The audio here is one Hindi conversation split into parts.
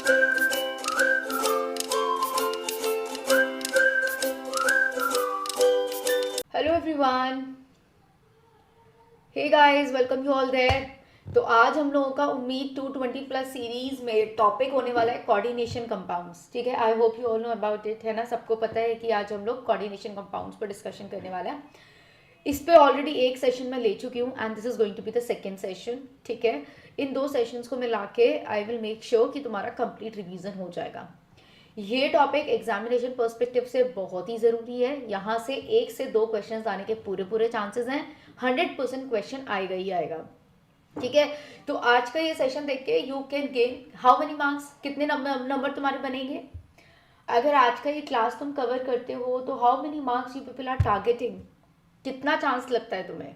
Hello everyone, hey guys, welcome you all there. तो आज हम लोगों का उम्मीद 220 प्लस सीरीज में टॉपिक होने वाला है कोऑर्डिनेशन कंपाउंड्स। ठीक है, I hope you all know about it, है ना। सबको पता है कि आज हम लोग कोऑर्डिनेशन कंपाउंड्स पर डिस्कशन करने वाला है। इस पे ऑलरेडी एक सेशन में ले चुकी हूँ and this is going to be the second session. ठीक है, इन दो सेशंस को मिला के आई विल मेक श्योर कि तुम्हारा कंप्लीट रिवीजन हो जाएगा। ये टॉपिक एग्जामिनेशन पर्सपेक्टिव से बहुत ही ज़रूरी है। यहाँ से 1 से 2 क्वेश्चंस आने के पूरे पूरे चांसेस हैं। 100% क्वेश्चन आएगा ही आएगा। ठीक है, तो आज का ये सेशन देख के you can gain how many marks, कितने नंबर तुम्हारे बनेंगे। अगर आज का ये क्लास तुम कवर करते हो तो how many marks you people are targeting, कितना चांस लगता है तुम्हें।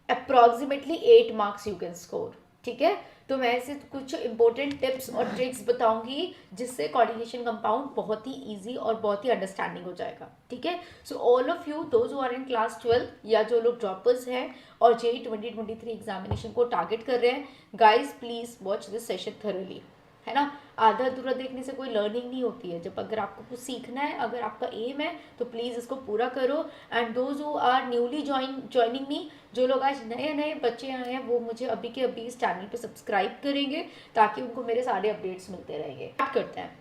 Approximately 8 marks you can score. ठीक है, तो मैं ऐसे कुछ इंपॉर्टेंट टिप्स और ट्रिक्स बताऊंगी जिससे कोऑर्डिनेशन कंपाउंड बहुत ही इजी और बहुत ही अंडरस्टैंडिंग हो जाएगा। ठीक है, so all of you those who are in class 12 या जो लोग ड्रॉपर्स हैं और जेईई 2023 एग्जामिनेशन को टारगेट कर रहे हैं, guys please watch this session thoroughly, है ना। आधा अधूरा देखने से कोई लर्निंग नहीं होती है। जब अगर आपको कुछ सीखना है, अगर आपका एम है तो प्लीज़ इसको पूरा करो। And those who are newly joining me, जो लोग आज नए नए बच्चे आए हैं वो मुझे अभी के अभी इस चैनल पे सब्सक्राइब करेंगे ताकि उनको मेरे सारे अपडेट्स मिलते रहेंगे। स्टार्ट करते हैं।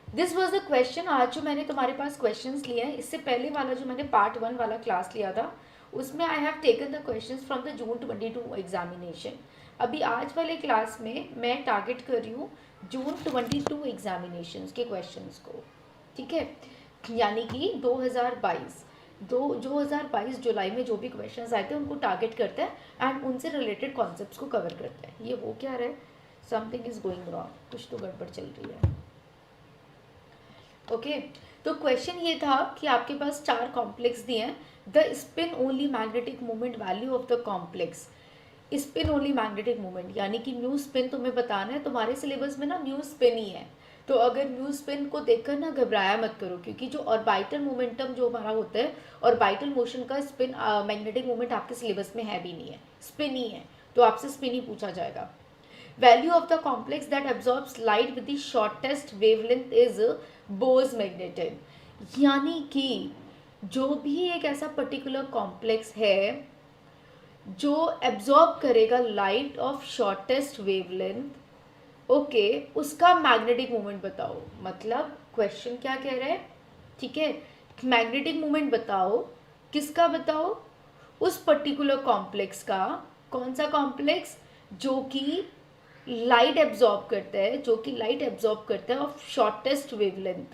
This was the question. आज जो मैंने तुम्हारे पास क्वेश्चन लिए हैं, इससे पहले वाला जो मैंने पार्ट 1 वाला क्लास लिया था उसमें I have taken the question from the June 22 examination. अभी आज वाले क्लास में मैं टारगेट कर रही हूँ जून 22 एग्जामिनेशंस के क्वेश्चंस को। ठीक है, यानी कि 2022 जुलाई में जो भी क्वेश्चंस आए थे उनको टारगेट करते हैं एंड उनसे रिलेटेड कॉन्सेप्ट्स को कवर करते हैं। ये हो क्या रहा है, समथिंग इज गोइंग रॉन्ग, कुछ तो गड़बड़ चल रही है। ओके, तो क्वेश्चन ये था कि आपके पास 4 कॉम्प्लेक्स दिए हैं। The spin only magnetic moment value of the complex, spin only magnetic moment यानी कि म्यू स्पिन तुम्हें बताना है। तुम्हारे सिलेबस में ना म्यू स्पिन ही है, तो अगर म्यू स्पिन को देखकर ना घबराया मत करो, क्योंकि जो ऑर्बिटल मोमेंटम जो हमारा होता है, ऑर्बिटल मोशन का स्पिन मैग्नेटिक मोमेंट आपके सिलेबस में है भी नहीं है, स्पिन ही है, तो आपसे स्पिन ही पूछा जाएगा। Value of the complex that absorbs light with the shortest wavelength is Bhoj magnetic, यानी कि जो भी एक ऐसा पर्टिकुलर कॉम्प्लेक्स है जो एब्जॉर्ब करेगा light of shortest wavelength, okay, उसका मैग्नेटिक मोमेंट बताओ। मतलब क्वेश्चन क्या कह रहा है, ठीक है, मैग्नेटिक मोमेंट बताओ। किसका बताओ, उस पर्टिकुलर कॉम्प्लेक्स का। कौन सा कॉम्प्लेक्स, जो कि लाइट एब्जॉर्ब करता है, जो कि लाइट एब्जॉर्ब करता है of shortest wavelength,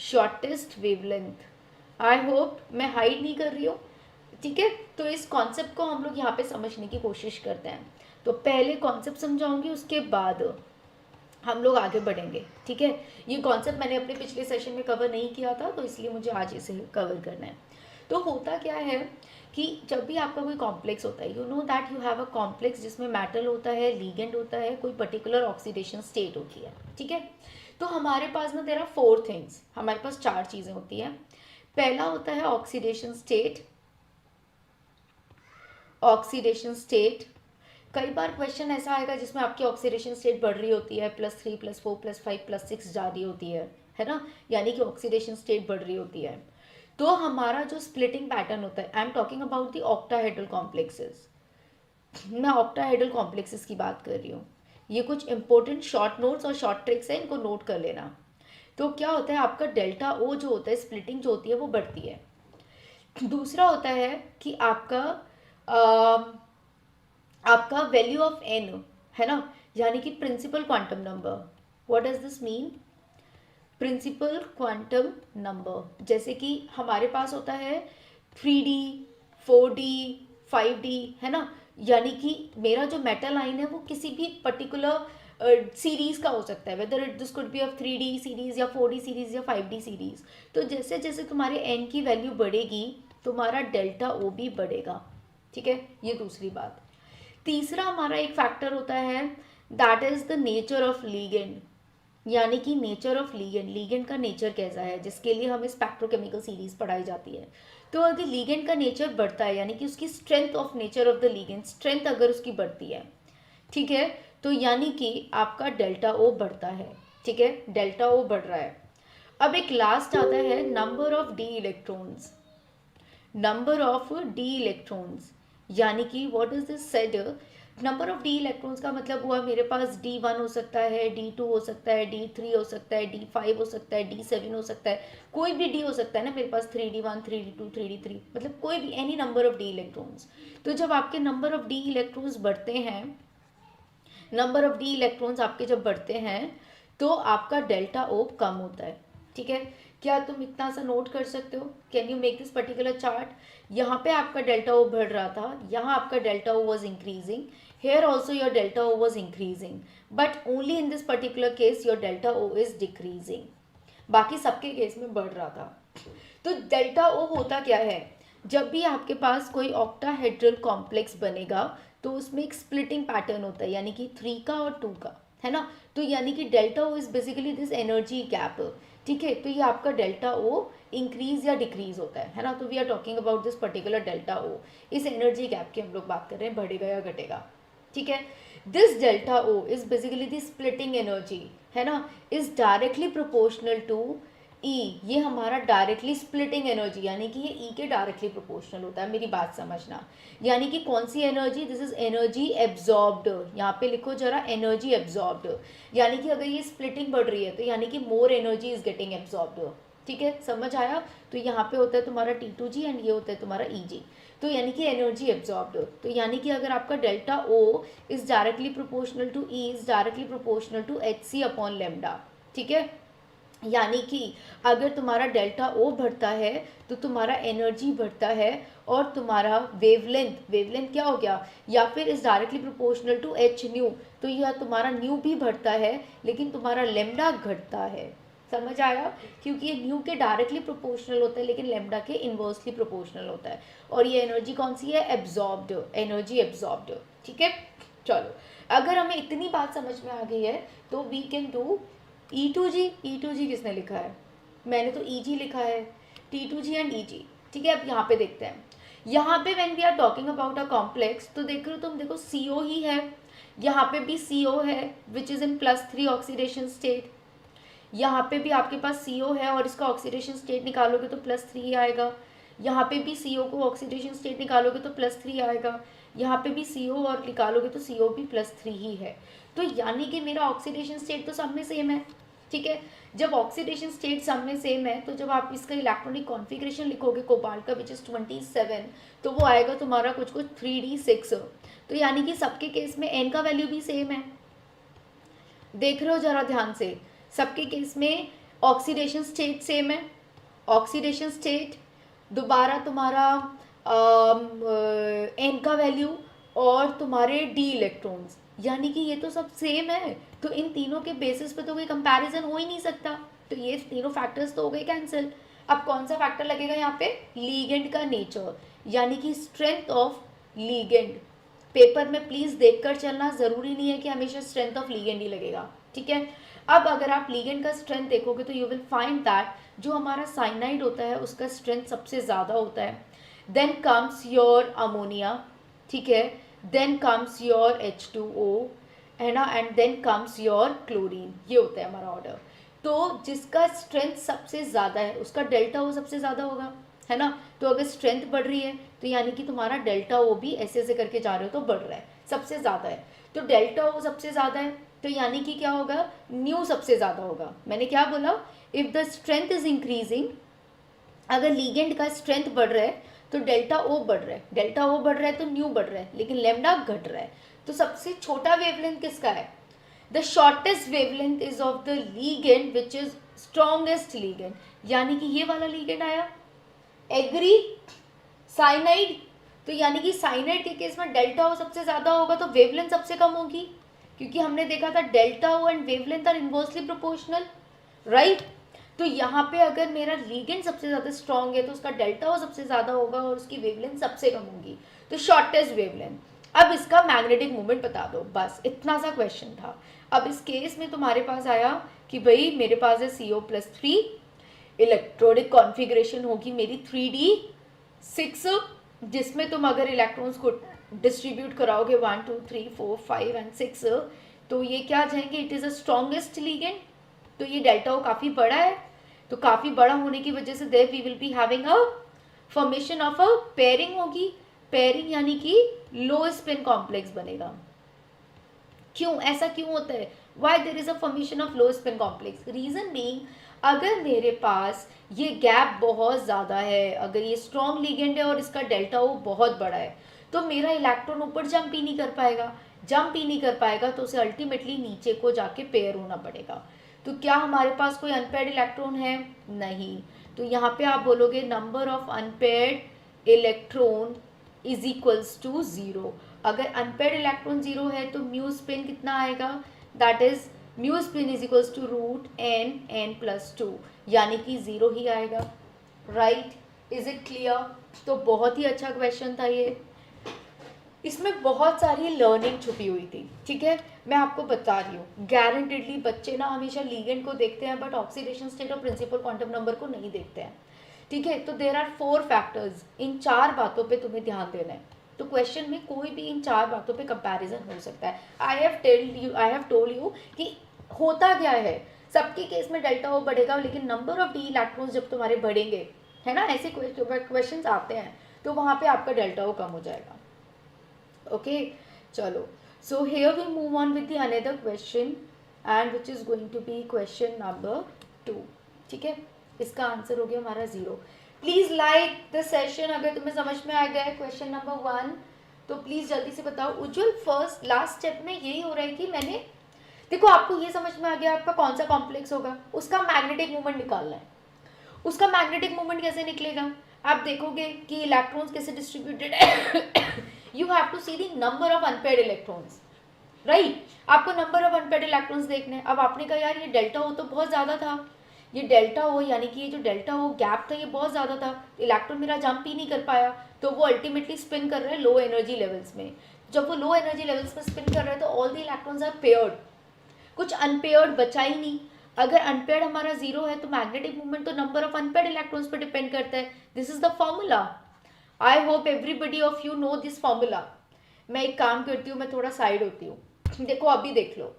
shortest wavelength. I hope मैं हाइड नहीं कर रही हूँ। ठीक है, तो इस कॉन्सेप्ट को हम लोग यहाँ पे समझने की कोशिश करते हैं। तो पहले कॉन्सेप्ट समझाऊंगी, उसके बाद हम लोग आगे बढ़ेंगे। ठीक है, ये कॉन्सेप्ट मैंने अपने पिछले सेशन में कवर नहीं किया था, तो इसलिए मुझे आज इसे कवर करना है। तो होता क्या है कि जब भी आपका कोई कॉम्प्लेक्स होता है, you know that you have a complex जिसमें मेटल होता है, लीगेंड होता है, कोई पर्टिकुलर ऑक्सीडेशन स्टेट होती है। ठीक है, तो हमारे पास ना देयर आर 4 थिंग्स, हमारे पास 4 चीज़ें होती हैं। पहला होता है ऑक्सीडेशन स्टेट। ऑक्सीडेशन स्टेट, कई बार क्वेश्चन ऐसा आएगा जिसमें आपकी ऑक्सीडेशन स्टेट बढ़ रही होती है, +3 +4 +5 +6 जा रही होती है ना, यानी कि ऑक्सीडेशन स्टेट बढ़ रही होती है। तो हमारा जो स्प्लिटिंग पैटर्न होता है, I am talking about the octahedral complexes, मैं ऑक्टाहेड्रल कॉम्प्लेक्सेस की बात कर रही हूँ। ये कुछ इंपॉर्टेंट शॉर्ट नोट्स और शॉर्ट ट्रिक्स हैं, इनको नोट कर लेना। तो क्या होता है, आपका डेल्टा ओ जो होता है, स्प्लिटिंग जो होती है वो बढ़ती है। दूसरा होता है कि आपका वैल्यू ऑफ एन, है ना, यानी कि principal quantum number. What does this mean, principal quantum number. जैसे कि हमारे पास होता है 3D 4D 5D, है ना, यानी कि मेरा जो मेटल लाइन है वो किसी भी पर्टिकुलर सीरीज का हो सकता है, whether it this could B of 3D series या 4D सीरीज या 5D सीरीज। तो जैसे जैसे तुम्हारे एन की वैल्यू बढ़ेगी तुम्हारा डेल्टा ओ भी बढ़ेगा। ठीक है, ये दूसरी बात। तीसरा हमारा एक फैक्टर होता है, that is the nature of ligand, यानी कि नेचर ऑफ लीगेंड, लीगेंड का नेचर कैसा है, जिसके लिए हमें स्पेक्ट्रोकेमिकल सीरीज पढ़ाई जाती है। तो अगर लीगेंड का नेचर बढ़ता है, यानी कि उसकी strength of nature of the ligand, strength अगर उसकी बढ़ती है, ठीक है, तो यानी कि आपका डेल्टा ओ बढ़ता है, ठीक है, डेल्टा ओ बढ़ रहा है। अब एक लास्ट आता है number of D electrons, number of D electrons, यानी कि what is this said, number of D electrons का मतलब हुआ मेरे पास D1 हो सकता है, D2 हो सकता है, D3 हो सकता है, D5 हो सकता है, D7 हो सकता है, कोई भी D हो सकता है ना मेरे पास, 3D1 3D2 3D3, मतलब कोई भी any number of D electrons. तो जब आपके नंबर ऑफ डी इलेक्ट्रॉन्स बढ़ते हैं, नंबर ऑफ डी इलेक्ट्रॉन्स आपके जब बढ़ते हैं तो आपका डेल्टा ओ कम होता है, ठीक है। क्या तुम इतना सा नोट कर सकते हो? Can you make this particular chart? यहाँ पे आपका डेल्टा ओ बढ़ रहा था, यहाँ आपका delta O was increasing, here also your delta O was increasing, but only in this particular case your delta O is decreasing, बाकी सबके केस में बढ़ रहा था। तो डेल्टा ओ होता क्या है, जब भी आपके पास कोई ऑक्टाहेड्रल कॉम्प्लेक्स बनेगा तो उसमें एक स्प्लिटिंग पैटर्न होता है, यानी कि 3 का और 2 का, है ना। तो यानी कि delta O is basically this energy gap, ठीक है। तो ये आपका डेल्टा ओ इंक्रीज या डिक्रीज होता है ना। तो we are talking about this particular delta O, इस एनर्जी गैप की हम लोग बात कर रहे हैं, बढ़ेगा या घटेगा, ठीक है। This delta O is basically this splitting energy, है ना, is directly proportional to E, ये हमारा डायरेक्टली स्प्लिटिंग एनर्जी, यानी कि ये ई के डायरेक्टली प्रोपोर्शनल होता है, मेरी बात समझना। यानी कि कौन सी energy, this is energy absorbed, यहाँ पे लिखो जरा एनर्जी एब्जॉर्ब्ड, यानी कि अगर ये स्प्लिटिंग बढ़ रही है तो यानी कि more energy is getting absorbed, ठीक है, समझ आया। तो यहाँ पे होता है तुम्हारा T2G एंड ये होता है तुम्हारा EG, तो यानी कि एनर्जी एब्जॉर्ब्ड। तो यानी कि अगर आपका delta O is directly proportional to E is directly proportional to HC upon lambda, ठीक है। यानी कि अगर तुम्हारा डेल्टा ओ बढ़ता है तो तुम्हारा एनर्जी बढ़ता है और तुम्हारा वेवलेंथ, वेवलेंथ क्या हो गया, या फिर is directly proportional to H nu, तो यह तुम्हारा न्यू भी बढ़ता है लेकिन तुम्हारा लेमडा घटता है, समझ आया। क्योंकि ये न्यू के डायरेक्टली प्रोपोर्शनल होता है लेकिन लेमडा के इनवर्सली प्रोपोर्शनल होता है, और ये एनर्जी कौन सी है, एब्जॉर्ब्ड, एनर्जी एब्जॉर्ब्ड, ठीक है। चलो, अगर हमें इतनी बात समझ में आ गई है तो we can do E2G, E2G किसने लिखा है, मैंने तो EG लिखा है, T2G एंड EG, ठीक है। अब यहाँ पे देखते हैं, यहाँ पे when we are talking about a complex, तो देख रहे हो तुम, देखो CO ही है, यहाँ पे भी CO है which is in +3 oxidation state, यहाँ पे भी आपके पास CO है और इसका ऑक्सीडेशन स्टेट निकालोगे तो +3 ही आएगा, यहाँ पे भी CO को ऑक्सीडेशन स्टेट निकालोगे तो +3 आएगा, यहाँ पे भी CO और निकालोगे तो CO भी +3 ही है। तो यानी कि मेरा ऑक्सीडेशन स्टेट तो सब में सेम है, ठीक है। जब ऑक्सीडेशन स्टेट सब में सेम है तो जब आप इसका इलेक्ट्रॉनिक कॉन्फ़िगरेशन लिखोगे कोबाल्ट का विच इज़ 27, तो वो आएगा तुम्हारा कुछ कुछ 3D6, तो यानी कि सबके केस में n का वैल्यू भी सेम है, देख रहे हो जरा ध्यान से, सबके केस में ऑक्सीडेशन स्टेट सेम है, ऑक्सीडेशन स्टेट दोबारा तुम्हारा एन का वैल्यू और तुम्हारे डी इलेक्ट्रॉन्स, यानी कि ये तो सब सेम है, तो इन तीनों के बेसिस पे तो कोई कंपैरिजन हो ही नहीं सकता, तो ये तीनों फैक्टर्स तो हो गए कैंसिल। अब कौन सा फैक्टर लगेगा यहाँ पे, लीगेंड का नेचर, यानी कि स्ट्रेंथ ऑफ लीगेंड। पेपर में प्लीज़ देखकर चलना, ज़रूरी नहीं है कि हमेशा स्ट्रेंथ ऑफ लीगेंड ही लगेगा, ठीक है। अब अगर आप लीगेंड का स्ट्रेंथ देखोगे तो यू विल फाइंड दैट जो हमारा साइनाइड होता है उसका स्ट्रेंथ सबसे ज़्यादा होता है, देन कम्स योर अमोनिया, ठीक है, देन कम्स योर H2O, है ना, and then comes your chlorine, ये होता है हमारा ऑर्डर। तो जिसका स्ट्रेंथ सबसे ज़्यादा है उसका डेल्टा ओ सबसे ज़्यादा होगा, है ना। तो अगर स्ट्रेंथ बढ़ रही है तो यानी कि तुम्हारा डेल्टा ओ भी ऐसे ऐसे करके जा रहे हो तो बढ़ रहा है, सबसे ज़्यादा है, तो डेल्टा ओ सबसे ज़्यादा है, तो यानी कि क्या होगा, न्यू सबसे ज़्यादा होगा। मैंने क्या बोला, if the strength is increasing, अगर लीगेंड का स्ट्रेंथ बढ़ रहा है तो डेल्टा ओ बढ़ रहा है, डेल्टा ओ बढ़ रहा है तो न्यू बढ़ रहा है, लेकिन लेमडा घट रहा है। तो सबसे छोटा वेवलेंथ किसका है, the shortest wavelength is of the ligand which is strongest ligand, यानी कि ये वाला लीगेंड आया, एग्री, साइनाइड। तो यानी कि साइनाइड के केस में डेल्टा ओ सबसे ज़्यादा होगा तो वेवलेंथ सबसे कम होगी, क्योंकि हमने देखा था delta O and wavelength are inversely proportional, right. तो यहाँ पे अगर मेरा लीगेंड सबसे ज़्यादा स्ट्रॉन्ग है तो उसका डेल्टा ओ सबसे ज़्यादा होगा और उसकी वेवलेंथ सबसे कम होगी, तो शॉर्टेस्ट वेवलेंथ। अब इसका मैग्नेटिक मोमेंट बता दो, बस इतना सा क्वेश्चन था। अब इस केस में तुम्हारे पास आया कि भाई मेरे पास है CO+3, इलेक्ट्रॉनिक कॉन्फ़िगरेशन होगी मेरी 3D6, जिसमें तुम अगर इलेक्ट्रॉन्स को डिस्ट्रीब्यूट कराओगे 1 2 3 4 5 एंड 6, तो ये क्या जाएंगे, it is a strongest ligand, तो ये डेल्टा ओ काफ़ी बड़ा है, तो काफ़ी बड़ा होने की वजह से there we will be having a formation of a pairing होगी, पेयरिंग यानी कि लो स्पिन कॉम्प्लेक्स बनेगा। क्यों ऐसा क्यों होता है, why there is a formation of low spin complex, reason being अगर मेरे पास ये गैप बहुत ज़्यादा है, अगर ये स्ट्रॉन्ग लिगेंड है और इसका डेल्टा ओ बहुत बड़ा है, तो मेरा इलेक्ट्रॉन ऊपर जंप ही नहीं कर पाएगा, जंप ही नहीं कर पाएगा तो उसे अल्टीमेटली नीचे को जाके पेयर होना पड़ेगा। तो क्या हमारे पास कोई अनपेयर्ड इलेक्ट्रॉन है, नहीं, तो यहाँ पे आप बोलोगे number of unpaired electron is equals to zero. अगर अनपेयर्ड इलेक्ट्रॉन जीरो है तो म्यू स्पिन कितना आएगा, that is mu spin is equals to root n n plus two, यानी कि ज़ीरो ही आएगा। Right, is it clear? तो बहुत ही अच्छा क्वेश्चन था ये, इसमें बहुत सारी लर्निंग छुपी हुई थी। ठीक है, मैं आपको बता रही हूँ, गारंटेडली बच्चे ना हमेशा लीगेंड को देखते हैं बट ऑक्सीडेशन स्टेट और प्रिंसिपल क्वांटम नंबर को नहीं देखते हैं। ठीक है, तो देर आर 4 फैक्टर्स, इन 4 बातों पे तुम्हें ध्यान देना है। तो क्वेश्चन में कोई भी इन 4 बातों पे कंपैरिजन हो सकता है। आई हैव टोल्ड यू कि होता क्या है, सबके केस में डेल्टा ओ बढ़ेगा लेकिन नंबर ऑफ डी इलेक्ट्रॉन्स जब तुम्हारे बढ़ेंगे, है ना, ऐसे क्वेश्चंस आते हैं, तो वहाँ पे आपका डेल्टा ओ कम हो जाएगा। ओके, चलो, so here we move on with the another question and which is going to be question number 2। ठीक है, इसका आंसर हो गया हमारा 0। प्लीज लाइक द सेशन अगर तुम्हें समझ में आ गया है क्वेश्चन नंबर 1, तो प्लीज जल्दी से बताओ। उज्जवल, फर्स्ट लास्ट स्टेप में यही हो रहा है कि मैंने, देखो आपको ये समझ में आ गया आपका कौन सा कॉम्प्लेक्स होगा, उसका मैग्नेटिक मोमेंट निकालना है। उसका मैग्नेटिक मोमेंट कैसे निकलेगा, आप देखोगे कि इलेक्ट्रॉन्स कैसे डिस्ट्रीब्यूटेड है। You have to see the number of unpaired electrons, right, आपको नंबर ऑफ अनपेयर्ड इलेक्ट्रॉन्स देखने हैं। अब आपने कहा यार ये डेल्टा हो तो बहुत ज़्यादा था, ये डेल्टा हो यानी कि ये जो डेल्टा हो गैप था ये बहुत ज़्यादा था, इलेक्ट्रॉन मेरा जंप ही नहीं कर पाया, तो वो अल्टीमेटली स्पिन कर रहे हैं लो एनर्जी लेवल्स में। जब वो लो एनर्जी लेवल्स में स्पिन कर रहे हैं तो all the electrons are paired, कुछ अनपेयर्ड बचा ही नहीं। अगर अनपेयर्ड हमारा 0 है तो मैग्नेटिक मूवमेंट तो नंबर ऑफ अनपेयर्ड इलेक्ट्रॉन्स पर डिपेंड करता है। This is the formula, I hope everybody of you know this formula. मैं एक काम करती हूँ, मैं थोड़ा साइड होती हूँ, देखो अभी देख लो,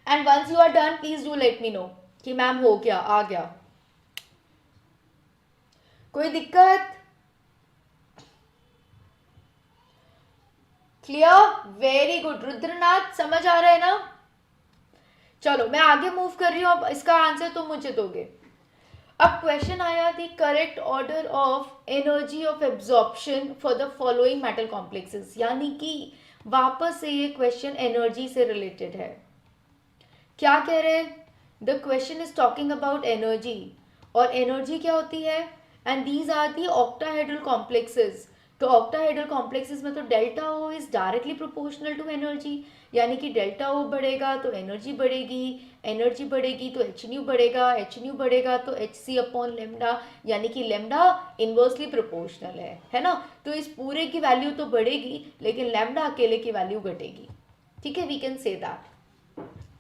and once you are done please do let me know कि मैम हो गया, आ गया, कोई दिक्कत? Clear, very good. रुद्रनाथ समझ आ रहा है ना? चलो मैं आगे मूव कर रही हूँ, अब इसका आंसर तुम मुझे दोगे। अब क्वेश्चन आया the correct order of energy of absorption for the following metal complexes, यानी कि वापस से ये क्वेश्चन एनर्जी से रिलेटेड है। क्या कह रहे हैं, the question is talking about energy, और एनर्जी क्या होती है, and these are the octahedral complexes. तो ऑक्टाहेड्रल कॉम्प्लेक्सेस में तो delta O is directly proportional to energy, यानी कि डेल्टा ओ बढ़ेगा तो एनर्जी बढ़ेगी, एनर्जी बढ़ेगी तो एच न्यू बढ़ेगा, एच न्यू बढ़ेगा तो एच सी अपॉन लेमडा, यानी कि लेमडा इनवर्सली प्रोपोर्शनल है ना। तो इस पूरे की वैल्यू तो बढ़ेगी लेकिन लेमडा अकेले की वैल्यू घटेगी। ठीक है, we can say that.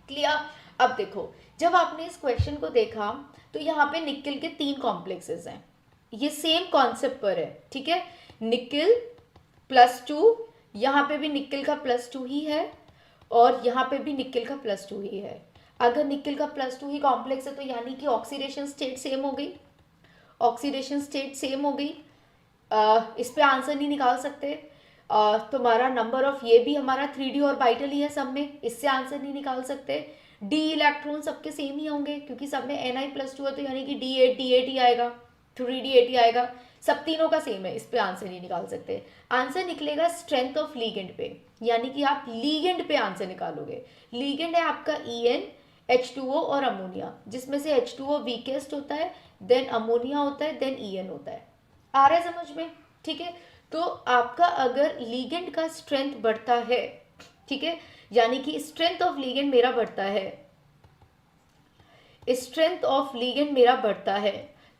Clear? अब देखो, जब आपने इस क्वेश्चन को देखा तो यहाँ पे निकेल के 3 कॉम्प्लेक्सेस हैं, ये सेम कॉन्सेप्ट पर है। ठीक है, निकेल +2, यहाँ पे भी निकेल का +2 ही है और यहाँ पे भी निकेल का +2 ही है। अगर निकेल का +2 ही कॉम्प्लेक्स है तो यानी कि ऑक्सीडेशन स्टेट सेम हो गई, ऑक्सीडेशन स्टेट सेम हो गई। इस पे आंसर नहीं निकाल सकते। तुम्हारा नंबर ऑफ ये भी हमारा 3D ऑर्बिटल ही है सब में, इससे आंसर नहीं निकाल सकते। डी इलेक्ट्रॉन सबके सेम ही होंगे क्योंकि सब में Ni+2 है, तो यानी कि D8 ही आएगा, 3D8 ही आएगा, सब तीनों का सेम है, इस पे आंसर नहीं निकाल सकते। आंसर निकलेगा स्ट्रेंथ ऑफ लीगेंड पे, यानी कि आप लीगेंड पे आंसर निकालोगे। लीगेंड है आपका En, H2O और अमोनिया, जिसमें से H2O वीकेस्ट होता है, देन अमोनिया होता है, देन En होता है। आ रहा है समझ में? ठीक है, तो आपका अगर लीगेंड का स्ट्रेंथ बढ़ता है, ठीक है, यानी कि स्ट्रेंथ ऑफ लीगेंड मेरा बढ़ता है, स्ट्रेंथ ऑफ लीगेंड मेरा बढ़ता है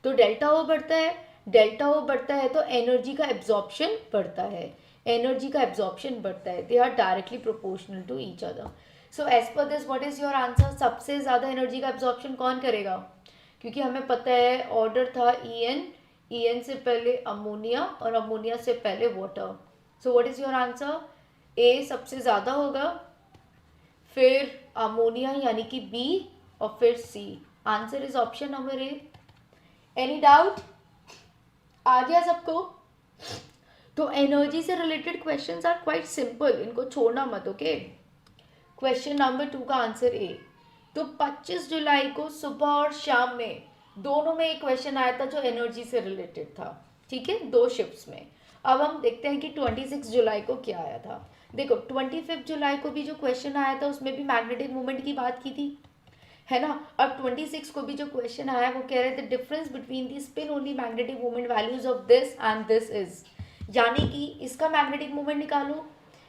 तो डेल्टा ओ बढ़ता है, डेल्टा ओ बढ़ता है तो एनर्जी का एब्जॉर्प्शन बढ़ता है, एनर्जी का एब्जॉर्प्शन बढ़ता है, they are directly proportional to each other. So as per this what is your answer, सबसे ज़्यादा एनर्जी का एब्जॉर्प्शन कौन करेगा, क्योंकि हमें पता है ऑर्डर था En से पहले अमोनिया और अमोनिया से पहले water. So what is your answer, A सबसे ज़्यादा होगा, फिर अमोनिया यानी कि बी, और फिर C. Answer is option number A. Any doubt? आ गया सबको? तो एनर्जी से related questions are quite simple, इनको छोड़ना मत। ओके, क्वेश्चन नंबर 2 का आंसर ए। तो 25 जुलाई को सुबह और शाम में दोनों में एक क्वेश्चन आया था जो एनर्जी से रिलेटेड था, ठीक है, 2 शिफ्ट्स में। अब हम देखते हैं कि 26 जुलाई को क्या आया था। देखो 25 जुलाई को भी जो क्वेश्चन आया था उसमें भी मैग्नेटिक मोमेंट की बात की थी, है ना। अब 26 को भी जो क्वेश्चन आया वो कह रहे थे difference between the spin only magnetic moment values of this and this is, यानी कि इसका मैग्नेटिक मोमेंट निकालो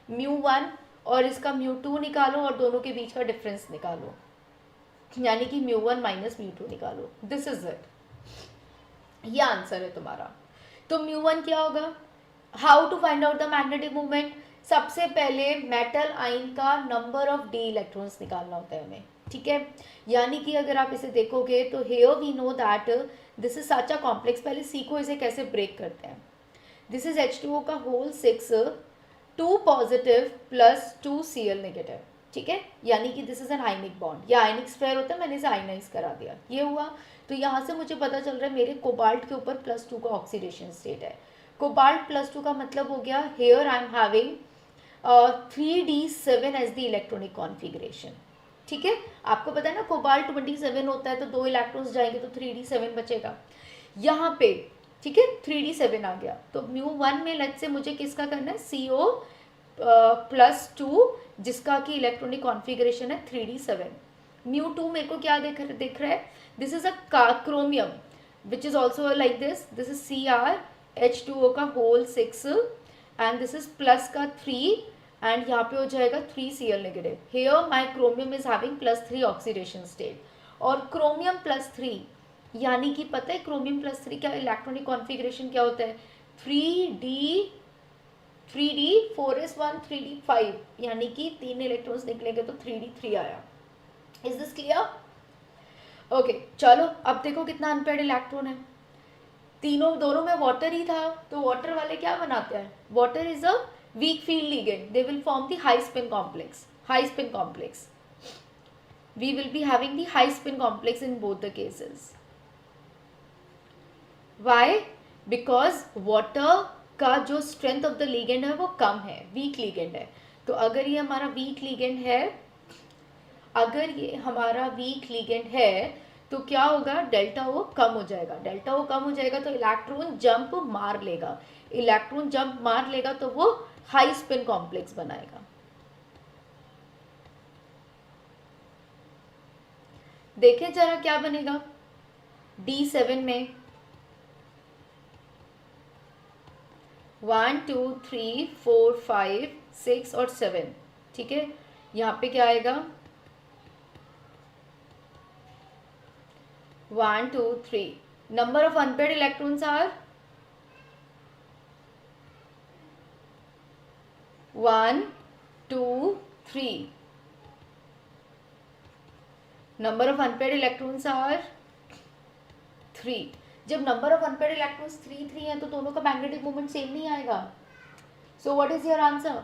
μ1 और इसका μ2 निकालो और दोनों के बीच का डिफरेंस निकालो, यानी कि μ1 माइनस μ2 निकालो। दिस इज इट, ये आंसर है तुम्हारा। तो μ1 क्या होगा? How to find out the magnetic moment? सबसे पहले मेटल आयन का नंबर ऑफ डी इलेक्ट्रॉन्स निकालना होता है हमें, ठीक है। यानी कि अगर आप इसे देखोगे तो here we know that this is such a complex. पहले सीखो इसे कैसे ब्रेक करते हैं। दिस इज H2O का whole 6, 2 positive plus 2 Cl negative, ठीक है। यानी कि this is an ionic bond, या आयनिक स्फेयर होता है, मैंने इसे आयनाइज करा दिया, ये हुआ। तो यहाँ से मुझे पता चल रहा है मेरे कोबाल्ट के ऊपर +2 का ऑक्सीडेशन स्टेट है। कोबाल्ट +2 का मतलब हो गया here I am having 3d7 as the electronic configuration, ठीक है। आपको पता है ना कोबाल्ट 27 होता है, तो 2 इलेक्ट्रॉन्स जाएंगे तो 3d7 बचेगा यहाँ पे, ठीक है। 3d7 आ गया, तो μ1 में लेट से मुझे किसका करना है, CO +2, जिसका कि इलेक्ट्रॉनिक कॉन्फिगरेशन है 3d7। μ2 मेरे को क्या दिख रहा है, this is a chromium which is also like this is Cr H2O का whole 6 and this is plus का 3 एंड यहाँ पे हो जाएगा 3 Cl negative. Here my chromium is having +3 oxidation state, और क्रोमियम +3 यानी कि पता है क्रोमियम +3 क्या इलेक्ट्रॉनिक कॉन्फिगरेशन क्या होता है, 3d4s1 3d5, यानी कि 3 इलेक्ट्रॉन्स निकलेंगे तो 3d3 आया। Is this clear? ओके, चलो अब देखो कितना अनपेयर्ड इलेक्ट्रॉन है। दोनों में वाटर ही था, तो वाटर वाले क्या बनाते हैं, water is a weak field ligand, they will form the high spin complex. we will be having the high spin complex in both the cases. Why? Because water का जो स्ट्रेंथ ऑफ द लिगेंड है वो कम है, वीक लिगेंड है। तो अगर ये हमारा वीक लिगेंड है तो क्या होगा, डेल्टा ओ कम हो जाएगा। तो इलेक्ट्रॉन जंप मार लेगा तो वो हाई स्पिन कॉम्प्लेक्स बनाएगा। देखें जरा क्या बनेगा D7 में 1 2 3 4 5 6 और 7, ठीक है। यहाँ पे क्या आएगा 1 2 3, number of unpaired electrons are 1 2 3, number of unpaired electrons are 3। जब नंबर ऑफ अनपेयर्ड इलेक्ट्रॉन्स 3 है तो दोनों का मैग्नेटिक मोमेंट सेम नहीं आएगा। So what is your answer?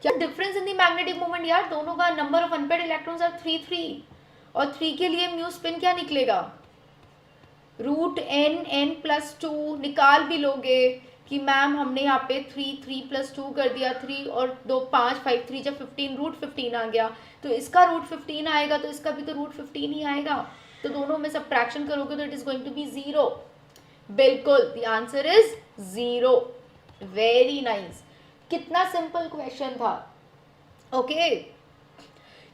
क्या difference in the magnetic moment यार, दोनों का number of unpaired electrons are 3 और 3 के लिए म्यू स्पिन क्या निकलेगा, √n+2 निकाल भी लोगे कि मैम हमने यहाँ पे 3+2 कर दिया, 3 और 2 5 5 3 जब 15 √15 आ गया, तो इसका √15 आएगा तो इसका भी तो √15 ही आएगा, तो दोनों में सब्ट्रैक्शन करोगे तो it is going to be 0। बिल्कुल, the answer is 0। Very nice, कितना सिंपल क्वेश्चन था। ओके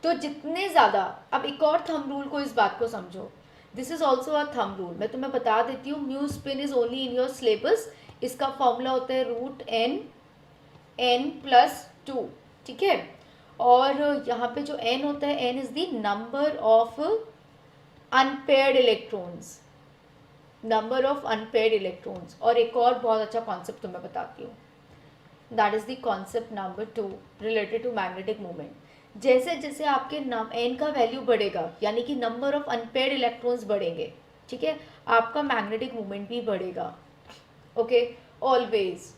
तो जितने ज़्यादा, अब एक और थंब रूल को इस बात को समझो, this is also a thumb rule, मैं तुम्हें बता देती हूँ। Mu spin is only in your syllabus, इसका फॉर्मूला होता है √n+2, ठीक है। और यहाँ पे जो n होता है, n is the number of unpaired electrons. और एक और बहुत अच्छा कॉन्सेप्ट तुम्हें बताती हूँ, that is the concept number 2 related to magnetic moment. जैसे जैसे आपके n का वैल्यू बढ़ेगा, यानी कि नंबर ऑफ अनपेयर्ड इलेक्ट्रॉन्स बढ़ेंगे, ठीक है, आपका मैग्नेटिक मोमेंट भी बढ़ेगा। ओके, ऑलवेज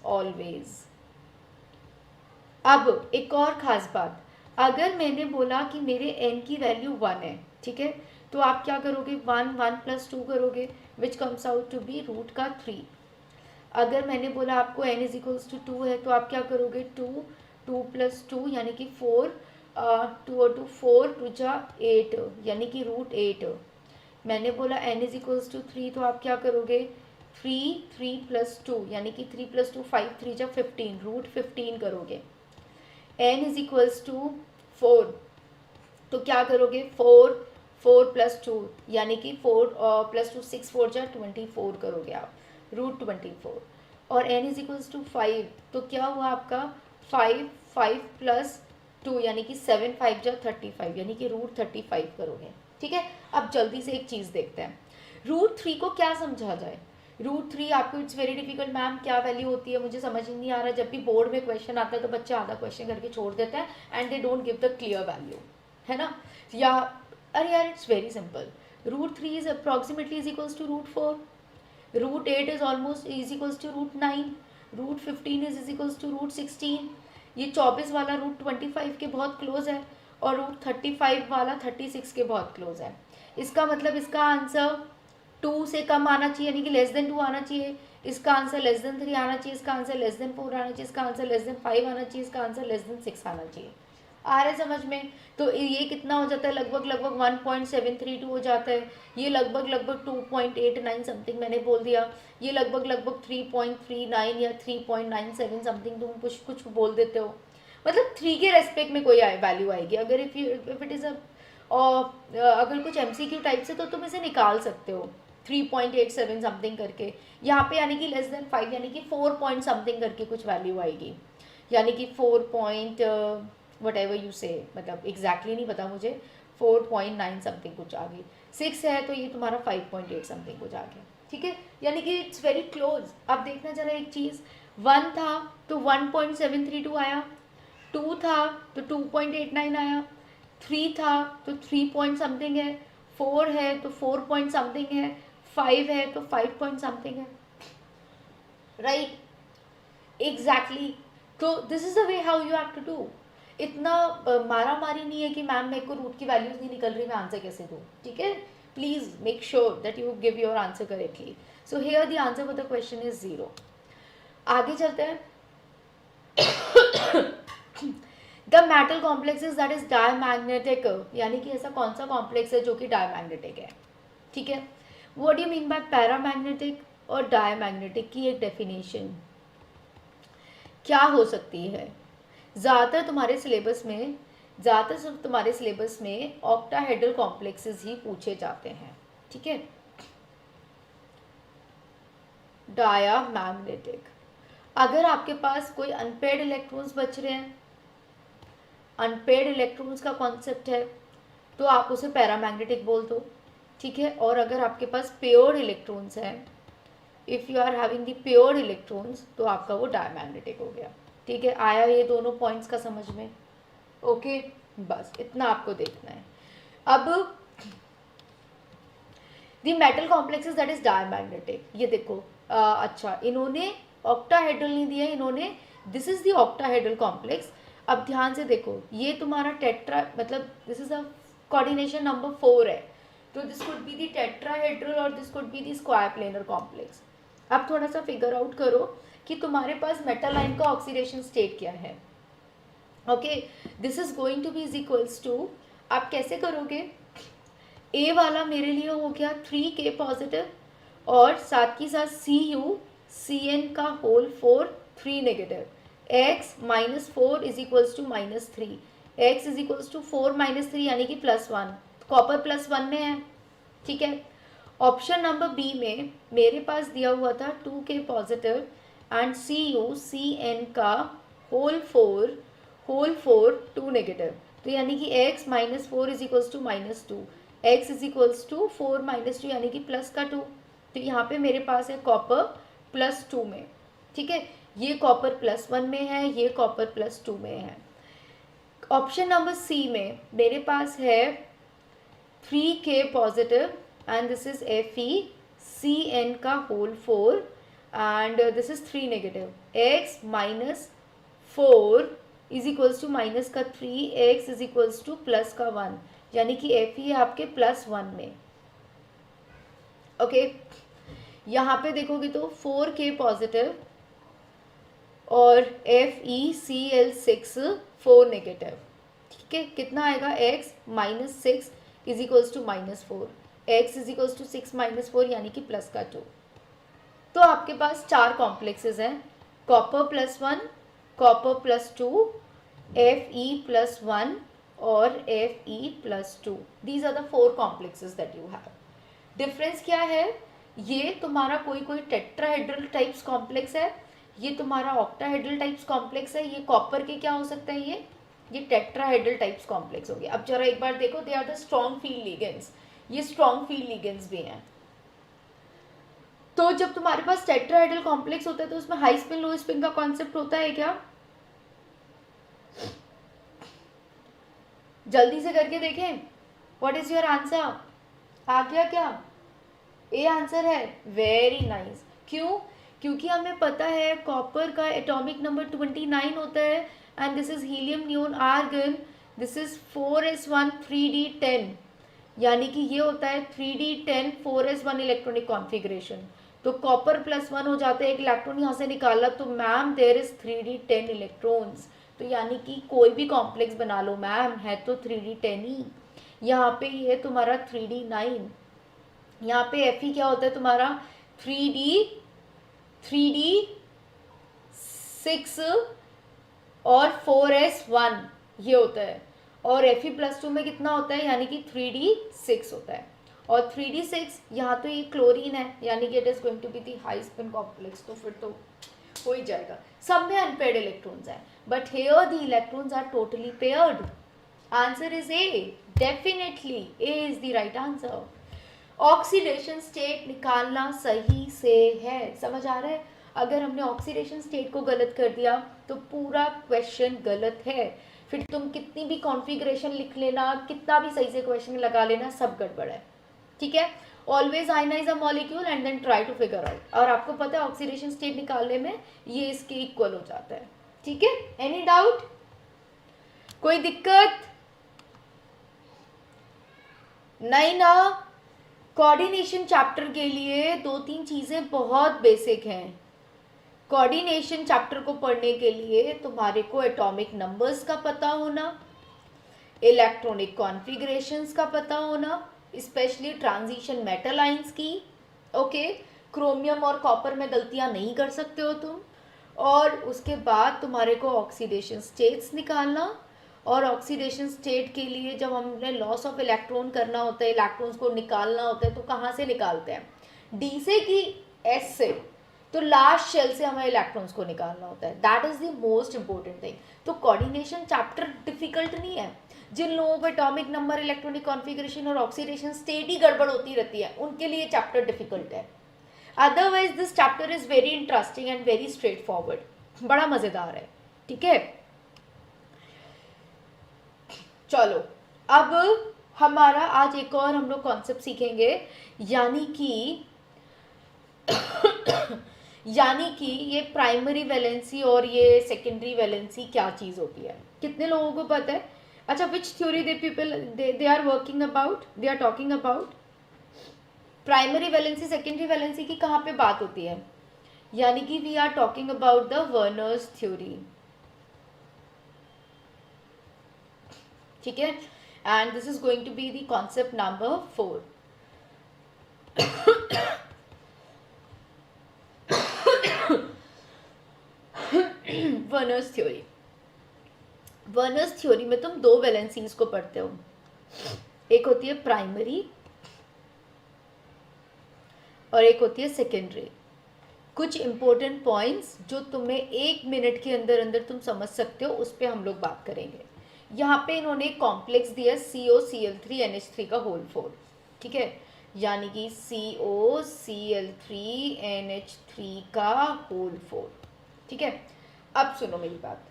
अब एक और ख़ास बात, अगर मैंने बोला कि मेरे n की वैल्यू 1 है, ठीक है, तो आप क्या करोगे, 1 प्लस 2 करोगे, which comes out to be root का 3। अगर मैंने बोला आपको n इज इक्वल्स टू 2 है, तो आप क्या करोगे, 2 प्लस 2 यानी कि 4, 2 और 2 4, 2 जा 8 यानी कि रूट 8। मैंने बोला n इज इक्वल्स टू 3, तो आप क्या करोगे, 3 प्लस 2 यानी कि 3 प्लस 2 5, 3 जा 15, रूट 15 करोगे। n इज इक्वल्स टू 4, तो क्या करोगे, 4 प्लस 2 यानी कि 4 प्लस 2 6, 4 जा 24 करोगे आप, रूट 24। और n इज इक्वल्स टू 5, तो क्या हुआ आपका, 5 प्लस 2 यानी कि 7, 5 जा 35 यानी कि रूट 35 करोगे। ठीक है, अब जल्दी से एक चीज़ देखते हैं, रूट 3 को क्या समझा जाए। रूट 3 आपको इट्स वेरी डिफिकल्ट मैम, क्या वैल्यू होती है मुझे समझ ही नहीं आ रहा। जब भी बोर्ड में क्वेश्चन आता है तो बच्चे आधा क्वेश्चन करके छोड़ देते हैं and they don't give the clear value, है ना। या अरे यार, it's very simple, root 3 is approximately is equals to root 4, root 8 is almost is equals to root 9, root 15 is equals to root 16। ये 24 वाला रूट 25 के बहुत क्लोज है और रूट 35 वाला 36 के बहुत क्लोज है। इसका मतलब इसका आंसर 2 से कम आना चाहिए, यानी कि लेस देन 2 आना चाहिए। इसका आंसर लेस देन 3 आना चाहिए, इसका आंसर लेस देन 4 आना चाहिए, इसका आंसर लेस देन 5 आना चाहिए, इसका आंसर लेस देन 6 आना चाहिए। आ रहा है समझ में। तो ये कितना हो जाता है, लगभग 1.732 हो जाता है। ये लगभग 2.89 समथिंग मैंने बोल दिया। ये लगभग 3.39 या 3.97 समथिंग तुम कुछ बोल देते हो। मतलब 3 के रेस्पेक्ट में कोई वैल्यू आएगी। अगर इफ इट इज़ अगर कुछ MCQ टाइप से तो तुम इसे निकाल सकते हो 3.87 समथिंग करके। यहाँ पे यानी कि लेस देन 5 यानी कि 4 पॉइंट समथिंग करके कुछ वैल्यू आएगी, यानी कि 4 पॉइंट वट एवर यू से, मतलब एग्जैक्टली नहीं पता मुझे, 4.9 समथिंग कुछ आ गई। 6 है तो ये तुम्हारा 5.8 समथिंग कुछ आ गया। ठीक है, यानी कि इट्स वेरी क्लोज। अब देखना जरा एक चीज़, 1 था तो 1.732 आया, 2 था तो 2.89 आया, 3 था तो 3 पॉइंट समथिंग है, 4 है तो 4 पॉइंट समथिंग है, 5 है तो 5 पॉइंट समथिंग है, राइट, एग्जैक्टली। तो this is the way how you have to do. इतना मारा मारी नहीं है कि मैम मेरे को रूट की वैल्यूज नहीं निकल रही, मैं आंसर कैसे दूँ। ठीक है, please make sure that you give your answer correctly. So here the answer for the question is 0। आगे चलते हैं। The metal complexes that is diamagnetic, यानी कि ऐसा कौन सा कॉम्प्लेक्स है जो कि डायमैग्नेटिक है। ठीक है, what do you mean by paramagnetic और डायमैग्नेटिक की एक डेफिनेशन क्या हो सकती है। ज़्यादातर तुम्हारे सिलेबस में ऑक्टाहेड्रल कॉम्प्लेक्सेस ही पूछे जाते हैं। ठीक है, डायमैग्नेटिक, अगर आपके पास कोई अनपेयर्ड इलेक्ट्रॉन्स बच रहे हैं, अनपेयर्ड इलेक्ट्रॉन्स का कॉन्सेप्ट है, तो आप उसे पैरामैग्नेटिक बोल दो। ठीक है, और अगर आपके पास प्योर इलेक्ट्रॉन्स हैं, if you are having the pure electrons, तो आपका वो डायमैग्नेटिक हो गया। ठीक है, आया ये दोनों पॉइंट्स का समझ में। ओके, बस इतना आपको देखना है। अब the metal complexes that is diamagnetic, ये देखो अच्छा, इन्होंने ऑक्टाहेड्रल नहीं दिया, इन्होंने this is the octahedral complex. अब ध्यान से देखो, ये तुम्हारा टेट्रा, मतलब this is a coordination number 4 है, तो this could be the tetrahedral और this could be the square planar complex. अब थोड़ा सा फिगर आउट करो कि तुम्हारे पास मेटल आयन का ऑक्सीडेशन स्टेट क्या है। Okay, this is going to be is equals to, आप कैसे करोगे, ए वाला मेरे लिए हो गया 3K पॉजिटिव और साथ ही साथ CuCN का whole 4 3 negative, x -4 is equals to -3, x is equals to 4 -3 यानी कि +1, कॉपर +1 में है। ठीक है, ऑप्शन नंबर बी में मेरे पास दिया हुआ था 2K पॉजिटिव एंड CuCN का होल 4 2 नेगेटिव, तो यानी कि x -4 is equals to -2, x is equals to 4 -2 यानी कि प्लस का 2। तो यहाँ पे मेरे पास है कॉपर +2 में। ठीक है, ये कॉपर +1 में है, ये कॉपर +2 में है। ऑप्शन नंबर सी में मेरे पास है 3K positive and this is FeCN का whole 4 and this is 3 negative, x -4 is equals to minus का 3x is equals two plus का 1, यानी कि एफ ई है आपके +1 में। ओके, यहाँ पे देखोगे तो 4k पॉजिटिव और FeCl6 4 नेगेटिव। ठीक है, कितना आएगा x -6 is equals to -4, x is equals to 6 -4 यानी कि प्लस का 2। तो आपके पास 4 कॉम्प्लेक्सेस हैं, कॉपर +1, कॉपर +2, Fe+1 और Fe+2। These are the 4 complexes that you have. Difference क्या है, ये तुम्हारा कोई टेट्राहेड्रल टाइप्स कॉम्प्लेक्स है, ये तुम्हारा ऑक्टाहेड्रल टाइप्स कॉम्प्लेक्स है, ये कॉपर के क्या हो सकता है, ये टेट्राहेड्रल टाइप्स कॉम्प्लेक्स हो गए। अब जरा एक बार देखो, they are the strong field ligands, ये स्ट्रॉन्ग फील्ड लिगेंड्स भी हैं। तो जब तुम्हारे पास टेट्राहेड्रल कॉम्प्लेक्स होता है तो उसमें हाई स्पिन लो स्पिन का कॉन्सेप्ट होता है क्या? जल्दी से करके देखें, व्हाट इज योर आंसर? आ गया क्या? ए आंसर है, वेरी नाइस। क्यों? क्योंकि हमें पता है कॉपर का एटॉमिक नंबर 29 होता है and this is helium neon argon, this is 4s1 3d10, यानी कि ये होता है 3d10 4s1 इलेक्ट्रॉनिक कॉन्फ़िगरेशन। तो कॉपर +1 हो जाता है, एक इलेक्ट्रॉन यहाँ से निकाला तो ma'am there is 3d10 electrons. तो यानी कि कोई भी कॉम्प्लेक्स बना लो मैम, है तो 3d10 ही। यहाँ पे ये तुम्हारा 3d9, यहाँ पे Fe क्या होता है तुम्हारा 3d6 और 4s1 ये होता है, और Fe+2 में कितना होता है, यानी कि 3d6 होता है। और 3d6 यहाँ तो ये क्लोरीन है, यानी कि it is going to be the high spin complex, तो फिर तो हो ही जाएगा। सब में अनपेयर्ड इलेक्ट्रॉन्स हैं, but here the electrons are totally paired. Answer is A, definitely A is the right answer. Oxidation state निकालना सही से है, समझ आ रहा है? अगर हमने ऑक्सीडेशन स्टेट को गलत कर दिया तो पूरा क्वेश्चन गलत है, फिर तुम कितनी भी कॉन्फ़िगरेशन लिख लेना, कितना भी सही से क्वेश्चन लगा लेना, सब गड़बड़ है। ठीक है, always ionize a molecule and then try to figure out. और आपको पता है ऑक्सीडेशन स्टेट निकालने में ये इसके इक्वल हो जाता है। ठीक है, एनी डाउट, कोई दिक्कत नहीं ना? कोऑर्डिनेशन चैप्टर के लिए 2-3 चीज़ें बहुत बेसिक हैं। कोऑर्डिनेशन चैप्टर को पढ़ने के लिए तुम्हारे को एटॉमिक नंबर्स का पता होना, इलेक्ट्रॉनिक कॉन्फ़िगरेशंस का पता होना, स्पेशली ट्रांजिशन मेटल आइंस की। ओके, क्रोमियम और कॉपर में गलतियां नहीं कर सकते हो तुम। और उसके बाद तुम्हारे को ऑक्सीडेशन स्टेट्स निकालना, और ऑक्सीडेशन स्टेट के लिए जब हमने लॉस ऑफ इलेक्ट्रॉन करना होता है, इलेक्ट्रॉन्स को निकालना होता है, तो कहाँ से निकालते हैं? डी से कि एस से? तो लास्ट शेल से हमें इलेक्ट्रॉन्स को निकालना होता है। That is the most important thing. तो कोऑर्डिनेशन चैप्टर डिफिकल्ट नहीं है। जिन लोगों को एटॉमिक नंबर, इलेक्ट्रॉनिक कॉन्फ़िगरेशन और ऑक्सीडेशन स्टेट ही गड़बड़ होती रहती है, उनके लिए चैप्टर डिफिकल्ट है। Otherwise this chapter is very interesting and very straight forward, बड़ा मज़ेदार है। ठीक है, चलो अब हमारा आज एक और हम लोग कॉन्सेप्ट सीखेंगे, यानी कि ये प्राइमरी वैलेंसी और ये सेकेंडरी वैलेंसी क्या चीज़ होती है। कितने लोगों को पता है? अच्छा, which theory they are working about, they are talking about? Primary valency secondary valency की कहाँ पे बात होती है? यानी कि we are talking about the Werner's theory. ठीक है, and this is going to be the concept number 4। Werner's theory. Werner's theory में तुम 2 वैलेंसीज को पढ़ते हो, एक होती है प्राइमरी और एक होती है सेकेंडरी। कुछ इंपॉर्टेंट पॉइंट्स जो तुम्हें 1 मिनट के अंदर अंदर तुम समझ सकते हो, उस पर हम लोग बात करेंगे। यहाँ पे इन्होंने कॉम्प्लेक्स दिया COCl3NH3 का होल 4। ठीक है, यानी कि COCl3NH3 का होल 4। ठीक है, अब सुनो मेरी बात।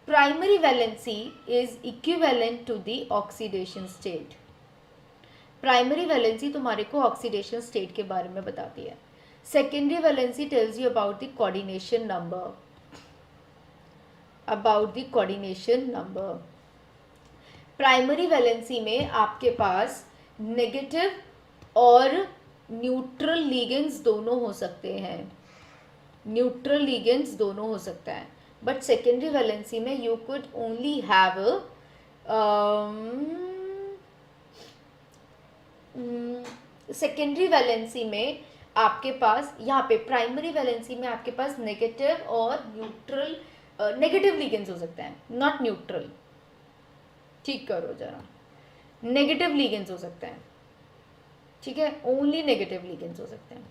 Primary valency is equivalent to the oxidation state. Primary valency तुम्हारे को ऑक्सीडेशन स्टेट के बारे में बताती है। Secondary valency tells you about the coordination number. About the coordination number. Primary valency में आपके पास नेगेटिव और न्यूट्रल लिगेंड्स दोनों हो सकते हैं, न्यूट्रल लिगेंड्स दोनों हो सकता है। बट सेकेंडरी वैलेंसी में you could only have secondary valency में आपके पास, यहाँ पे प्राइमरी वैलेंसी में आपके पास नेगेटिव और न्यूट्रल, नेगेटिव लिगेंड्स हो सकते हैं, नॉट न्यूट्रल। ठीक करो जरा, नेगेटिव लिगेंड्स हो सकते हैं, ठीक है, ओनली नेगेटिव लिगेंड्स हो सकते हैं,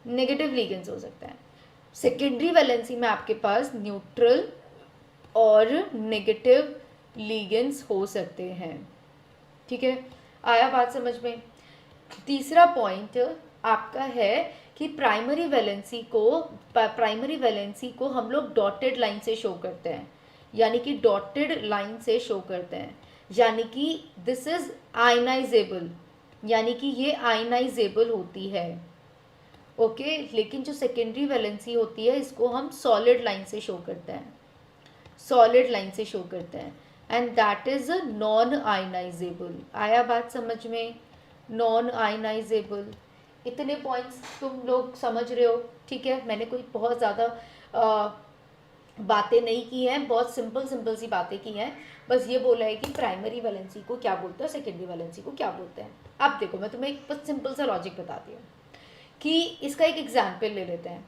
नेगेटिव लिगेंड्स हो सकते हैं। सेकेंडरी वैलेंसी में आपके पास न्यूट्रल और नेगेटिव लिगेंड्स हो सकते हैं, ठीक है। आया बात समझ में। तीसरा पॉइंट आपका है कि प्राइमरी वैलेंसी को हम लोग डॉटेड लाइन से शो करते हैं, यानी कि डॉटेड लाइन से शो करते हैं, यानी कि दिस इज आयनाइजेबल, यानी कि ये आयनाइजेबल होती है, ओके। लेकिन जो सेकेंडरी वैलेंसी होती है इसको हम सॉलिड लाइन से शो करते हैं, सॉलिड लाइन से शो करते हैं, and that is non ionizable. आया बात समझ में, नॉन आयनाइजेबल। इतने पॉइंट्स तुम लोग समझ रहे हो, ठीक है। मैंने कोई बहुत ज़्यादा बातें नहीं की हैं, बहुत सिंपल सी बातें की हैं, बस ये बोला है कि प्राइमरी वैलेंसी को क्या बोलते हैं, सेकेंडरी वैलेंसी को क्या बोलते हैं। अब देखो मैं तुम्हें एक बस सिंपल सा लॉजिक बताती हूँ कि इसका एक एग्जाम्पल ले लेते हैं,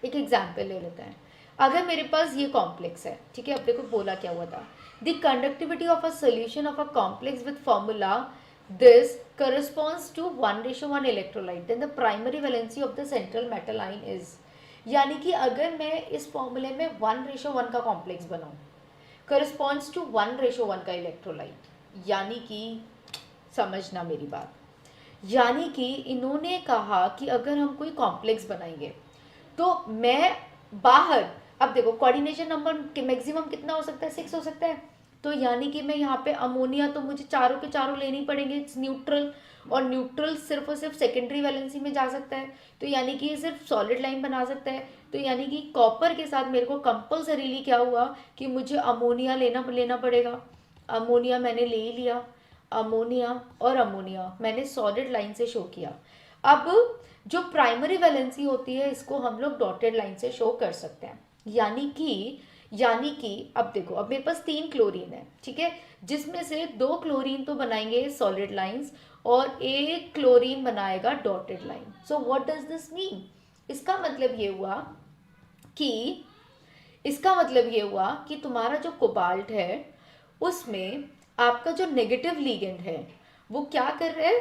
एक एग्जाम्पल ले लेते हैं। अगर मेरे पास ये कॉम्प्लेक्स है, ठीक है, अब देखो बोला क्या हुआ था, the conductivity of a solution of a complex with formula this corresponds to 1:1 electrolyte, then the primary valency of the central metal ion is, यानी कि अगर मैं इस फॉर्मूले में 1:1 का कॉम्प्लेक्स बनाऊं, corresponds to 1:1 का इलेक्ट्रोलाइट, यानी कि समझना मेरी बात, यानी कि इन्होंने कहा कि अगर हम कोई कॉम्प्लेक्स बनाएंगे तो मैं बाहर, अब देखो कोऑर्डिनेशन नंबर मैक्सिमम कितना हो सकता है, 6 हो सकता है, तो यानी कि मैं यहाँ पे अमोनिया तो मुझे चारों के चारों लेनी पड़ेंगे, इट्स न्यूट्रल, और न्यूट्रल सिर्फ और सिर्फ सेकेंडरी वैलेंसी में जा सकता है, तो यानी कि ये सिर्फ सॉलिड लाइन बना सकता है। तो यानी कि कॉपर के साथ मेरे को कंपल्सरीली क्या हुआ कि मुझे अमोनिया लेना पड़ेगा। अमोनिया मैंने ले ही लिया, अमोनिया और अमोनिया मैंने सॉलिड लाइन से शो किया। अब जो प्राइमरी वैलेंसी होती है इसको हम लोग डॉटेड लाइन से शो कर सकते हैं, यानी कि अब देखो, अब मेरे पास 3 क्लोरीन है, ठीक है, जिसमें से 2 क्लोरीन तो बनाएंगे सॉलिड लाइंस और 1 क्लोरीन बनाएगा dotted line. So what does this mean, इसका मतलब ये हुआ कि तुम्हारा जो कोबाल्ट है उसमें आपका जो नेगेटिव लिगेंड है वो क्या कर रहा है,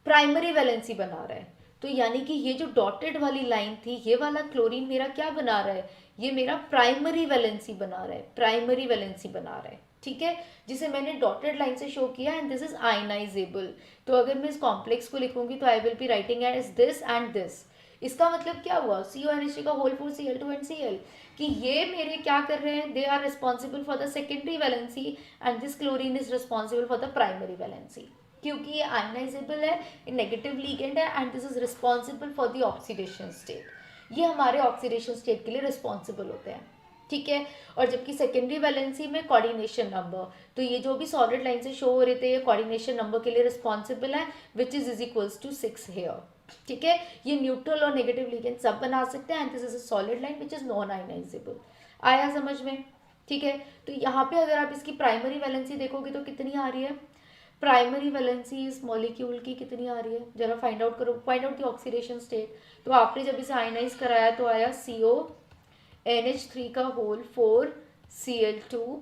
प्राइमरी वैलेंसी बना रहा है। तो यानी कि ये जो डॉटेड वाली लाइन थी, ये वाला क्लोरीन मेरा क्या बना रहा है, ये मेरा प्राइमरी वैलेंसी बना रहा है, प्राइमरी वैलेंसी बना रहा है, ठीक है, जिसे मैंने डॉटेड लाइन से शो किया, एंड दिस इज आयनाइजेबल। तो अगर मैं इस कॉम्प्लेक्स को लिखूंगी तो I will be writing as this and this. इसका मतलब क्या हुआ, CONH का होल 4 Cl2 एंड Cl, कि ये मेरे क्या कर रहे हैं, they are responsible for the secondary valency and this chlorine is responsible for the primary valency, क्योंकि ये आयनाइजेबल है, नेगेटिव लिगेंड है, and this is responsible for the oxidation state, ये हमारे ऑक्सीडेशन स्टेट के लिए रिस्पॉन्सिबल होते हैं, ठीक है। और जबकि सेकेंडरी वैलेंसी में कोऑर्डिनेशन नंबर, तो ये जो भी सॉलिड लाइन से शो हो रहे थे ये कोऑर्डिनेशन नंबर के लिए रिस्पॉन्सिबल है, which is equals to 6 here, ठीक है। ये न्यूट्रल और नेगेटिव लिगेंड सब बना सकते हैं, and this is a solid line which is non ionizable. आया समझ में, ठीक है। तो यहाँ पे अगर आप इसकी प्राइमरी वैलेंसी देखोगे तो कितनी आ रही है, प्राइमरी वैलेंसी इस मॉलिक्यूल की कितनी आ रही है, जरा फाइंड आउट करो, find out the oxidation state. तो आपने जब इसे आयनाइज कराया तो आया CONH3 का whole 4 Cl2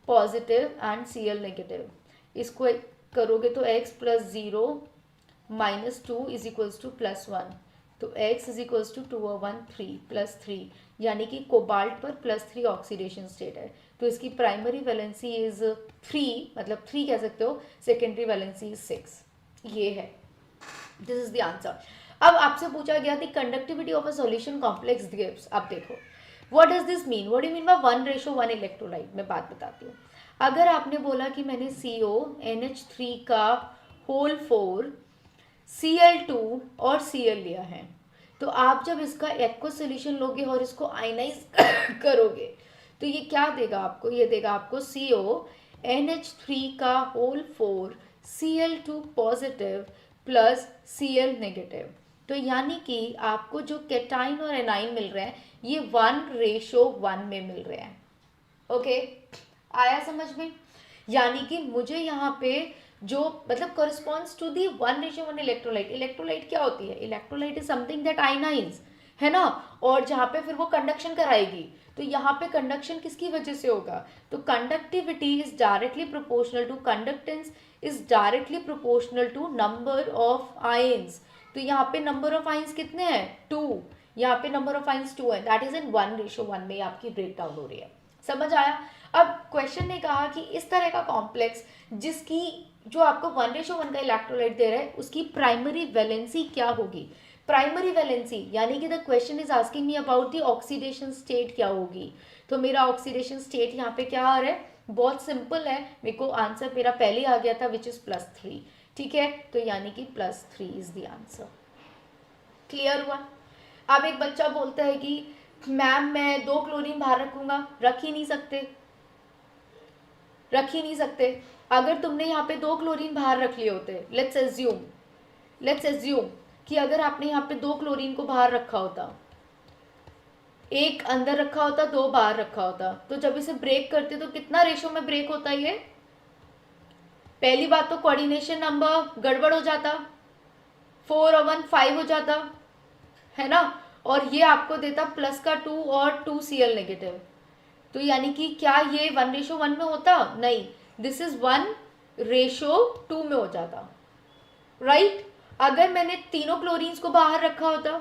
positive and Cl negative. इसको करोगे तो x + 0 - 2 इज इक्वल्स टू +1, तो x इज इक्वल्स टू 2 और 1 3 +3, यानी कि कोबाल्ट पर +3 ऑक्सीडेशन स्टेट है, तो इसकी प्राइमरी वैलेंसी इज 3, मतलब 3 कह सकते हो, सेकेंडरी वैलेंसी इज 6, ये है, दिस इज द आंसर। अब आपसे पूछा गया थी conductivity of a solution complex gives, अब देखो what does this mean, what do mean by 1:1 electrolyte. मैं बात बताती हूँ, अगर आपने बोला कि मैंने CONH3 का होल 4 Cl2 और Cl लिया है, तो आप जब इसका एक्वस सोल्यूशन लोगे और इसको आयनाइज करोगे तो ये क्या देगा आपको, ये देगा आपको CONH3 का whole 4 Cl2 positive plus Cl negative. तो यानी कि आपको जो कैटाइन और एनाइन मिल रहे हैं ये 1:1 में मिल रहे हैं। ओके, आया समझ में? यानी कि मुझे यहाँ पे जो मतलब corresponds to the 1:1 electrolyte. Electrolyte क्या होती है? Electrolyte is something that ionizes, है ना, और जहाँ पे फिर वो कंडक्शन कराएगी। तो यहाँ पे कंडक्शन किसकी वजह से होगा? तो conductivity is directly proportional to conductance is directly proportional to number of ions. तो यहाँ पे नंबर ऑफ आयंस कितने हैं? 2। यहाँ पे नंबर ऑफ आयंस 2 है, दैट इज इन 1:1 में आपकी ब्रेक डाउन हो रही है। समझ आया? अब क्वेश्चन ने कहा कि इस तरह का कॉम्प्लेक्स जिसकी जो आपको 1:1 का इलेक्ट्रोलाइट दे रहा है उसकी प्राइमरी वैलेंसी क्या होगी? प्राइमरी वैलेंसी यानी कि the question is asking me about the oxidation state क्या होगी। तो मेरा ऑक्सीडेशन स्टेट यहाँ पे क्या आ रहा है? बहुत सिंपल है, मेरे को आंसर मेरा पहले आ गया था विच इज +3। ठीक है, तो यानी कि +3 इज द आंसर। क्लियर हुआ? अब एक बच्चा बोलता है कि मैम मैं 2 क्लोरीन बाहर रखूंगा। रख ही नहीं सकते, रख ही नहीं सकते। अगर तुमने यहाँ पे 2 क्लोरीन बाहर रख लिए होते, लेट्स एज्यूम कि अगर आपने यहाँ पे 2 क्लोरीन को बाहर रखा होता, एक अंदर रखा होता, 2 बाहर रखा होता, तो जब इसे ब्रेक करते तो कितना रेशो में ब्रेक होता ये? पहली बात तो कोऑर्डिनेशन नंबर गड़बड़ हो जाता, 4 और 1 5 हो जाता, है ना, और ये आपको देता +2 और 2 Cl नेगेटिव। तो यानी कि क्या ये 1:1 में होता? नहीं, दिस इज 1:2 में हो जाता, राइट? अगर मैंने तीनों क्लोरीन्स को बाहर रखा होता,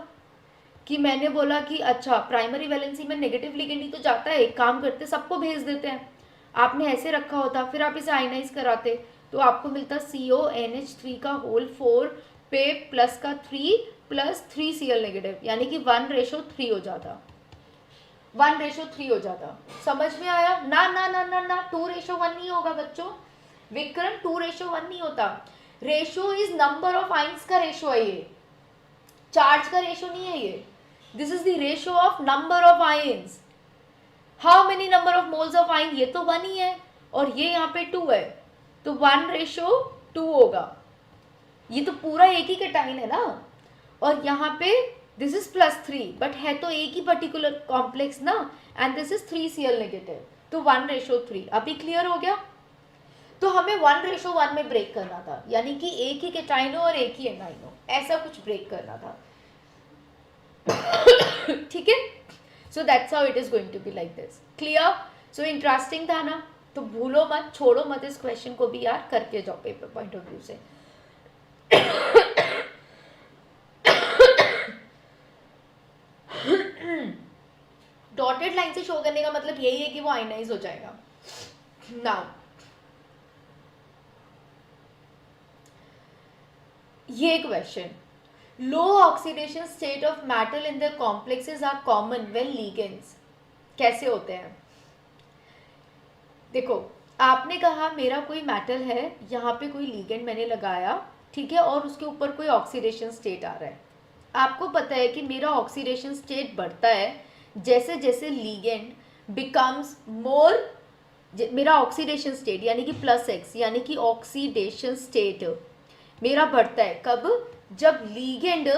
कि मैंने बोला कि अच्छा प्राइमरी वैलेंसी में नेगेटिव लिगेंड ही तो जाता है, एक काम करते सबको भेज देते हैं, आपने ऐसे रखा होता, फिर आप इसे आयनाइज कराते तो आपको मिलता CONH3 का होल 4 पे +3 प्लस 3 Cl नेगेटिव, यानी कि 1:3 हो जाता, 1:3 हो जाता। समझ में आया? ना ना ना ना ना 2:1 नहीं होगा बच्चों, विक्रम 2:1 नहीं होता। Ratio is number of ions का रेशो है, ये चार्ज का रेशो नहीं है ये। This is the ratio of number of ions. How many number of moles of आइन? ये तो 1 ही है और ये यहाँ पे 2 है, तो 1:2 होगा। ये तो पूरा एक ही कैटाइन है ना, और यहाँ पे दिस इज +3, बट है तो एक ही पर्टिकुलर कॉम्प्लेक्स ना, and this is 3 Cl negative, तो 1:3। अभी क्लियर हो गया? तो हमें 1:1 में ब्रेक करना था, यानी कि एक ही कैटाइन हो और एक ही एनाइन हो, ऐसा कुछ ब्रेक करना था। ठीक है, so that's how it is going to be like this. Clear? So interesting था ना, तो भूलो मत, छोड़ो मत इस क्वेश्चन को भी यार, करके जाओ पेपर पॉइंट ऑफ व्यू से। डॉटेड लाइन से शो करने का मतलब यही है कि वो आयनाइज हो जाएगा। नाउ ये question, low oxidation state of metal in the complexes are common when ligands. कैसे होते हैं? देखो, आपने कहा मेरा कोई मेटल है, यहाँ पे कोई लिगेंड मैंने लगाया, ठीक है, और उसके ऊपर कोई ऑक्सीडेशन स्टेट आ रहा है। आपको पता है कि मेरा ऑक्सीडेशन स्टेट बढ़ता है जैसे जैसे लिगेंड बिकम्स मोर, मेरा ऑक्सीडेशन स्टेट यानी कि +X, यानी कि ऑक्सीडेशन स्टेट मेरा बढ़ता है। कब? जब लिगेंड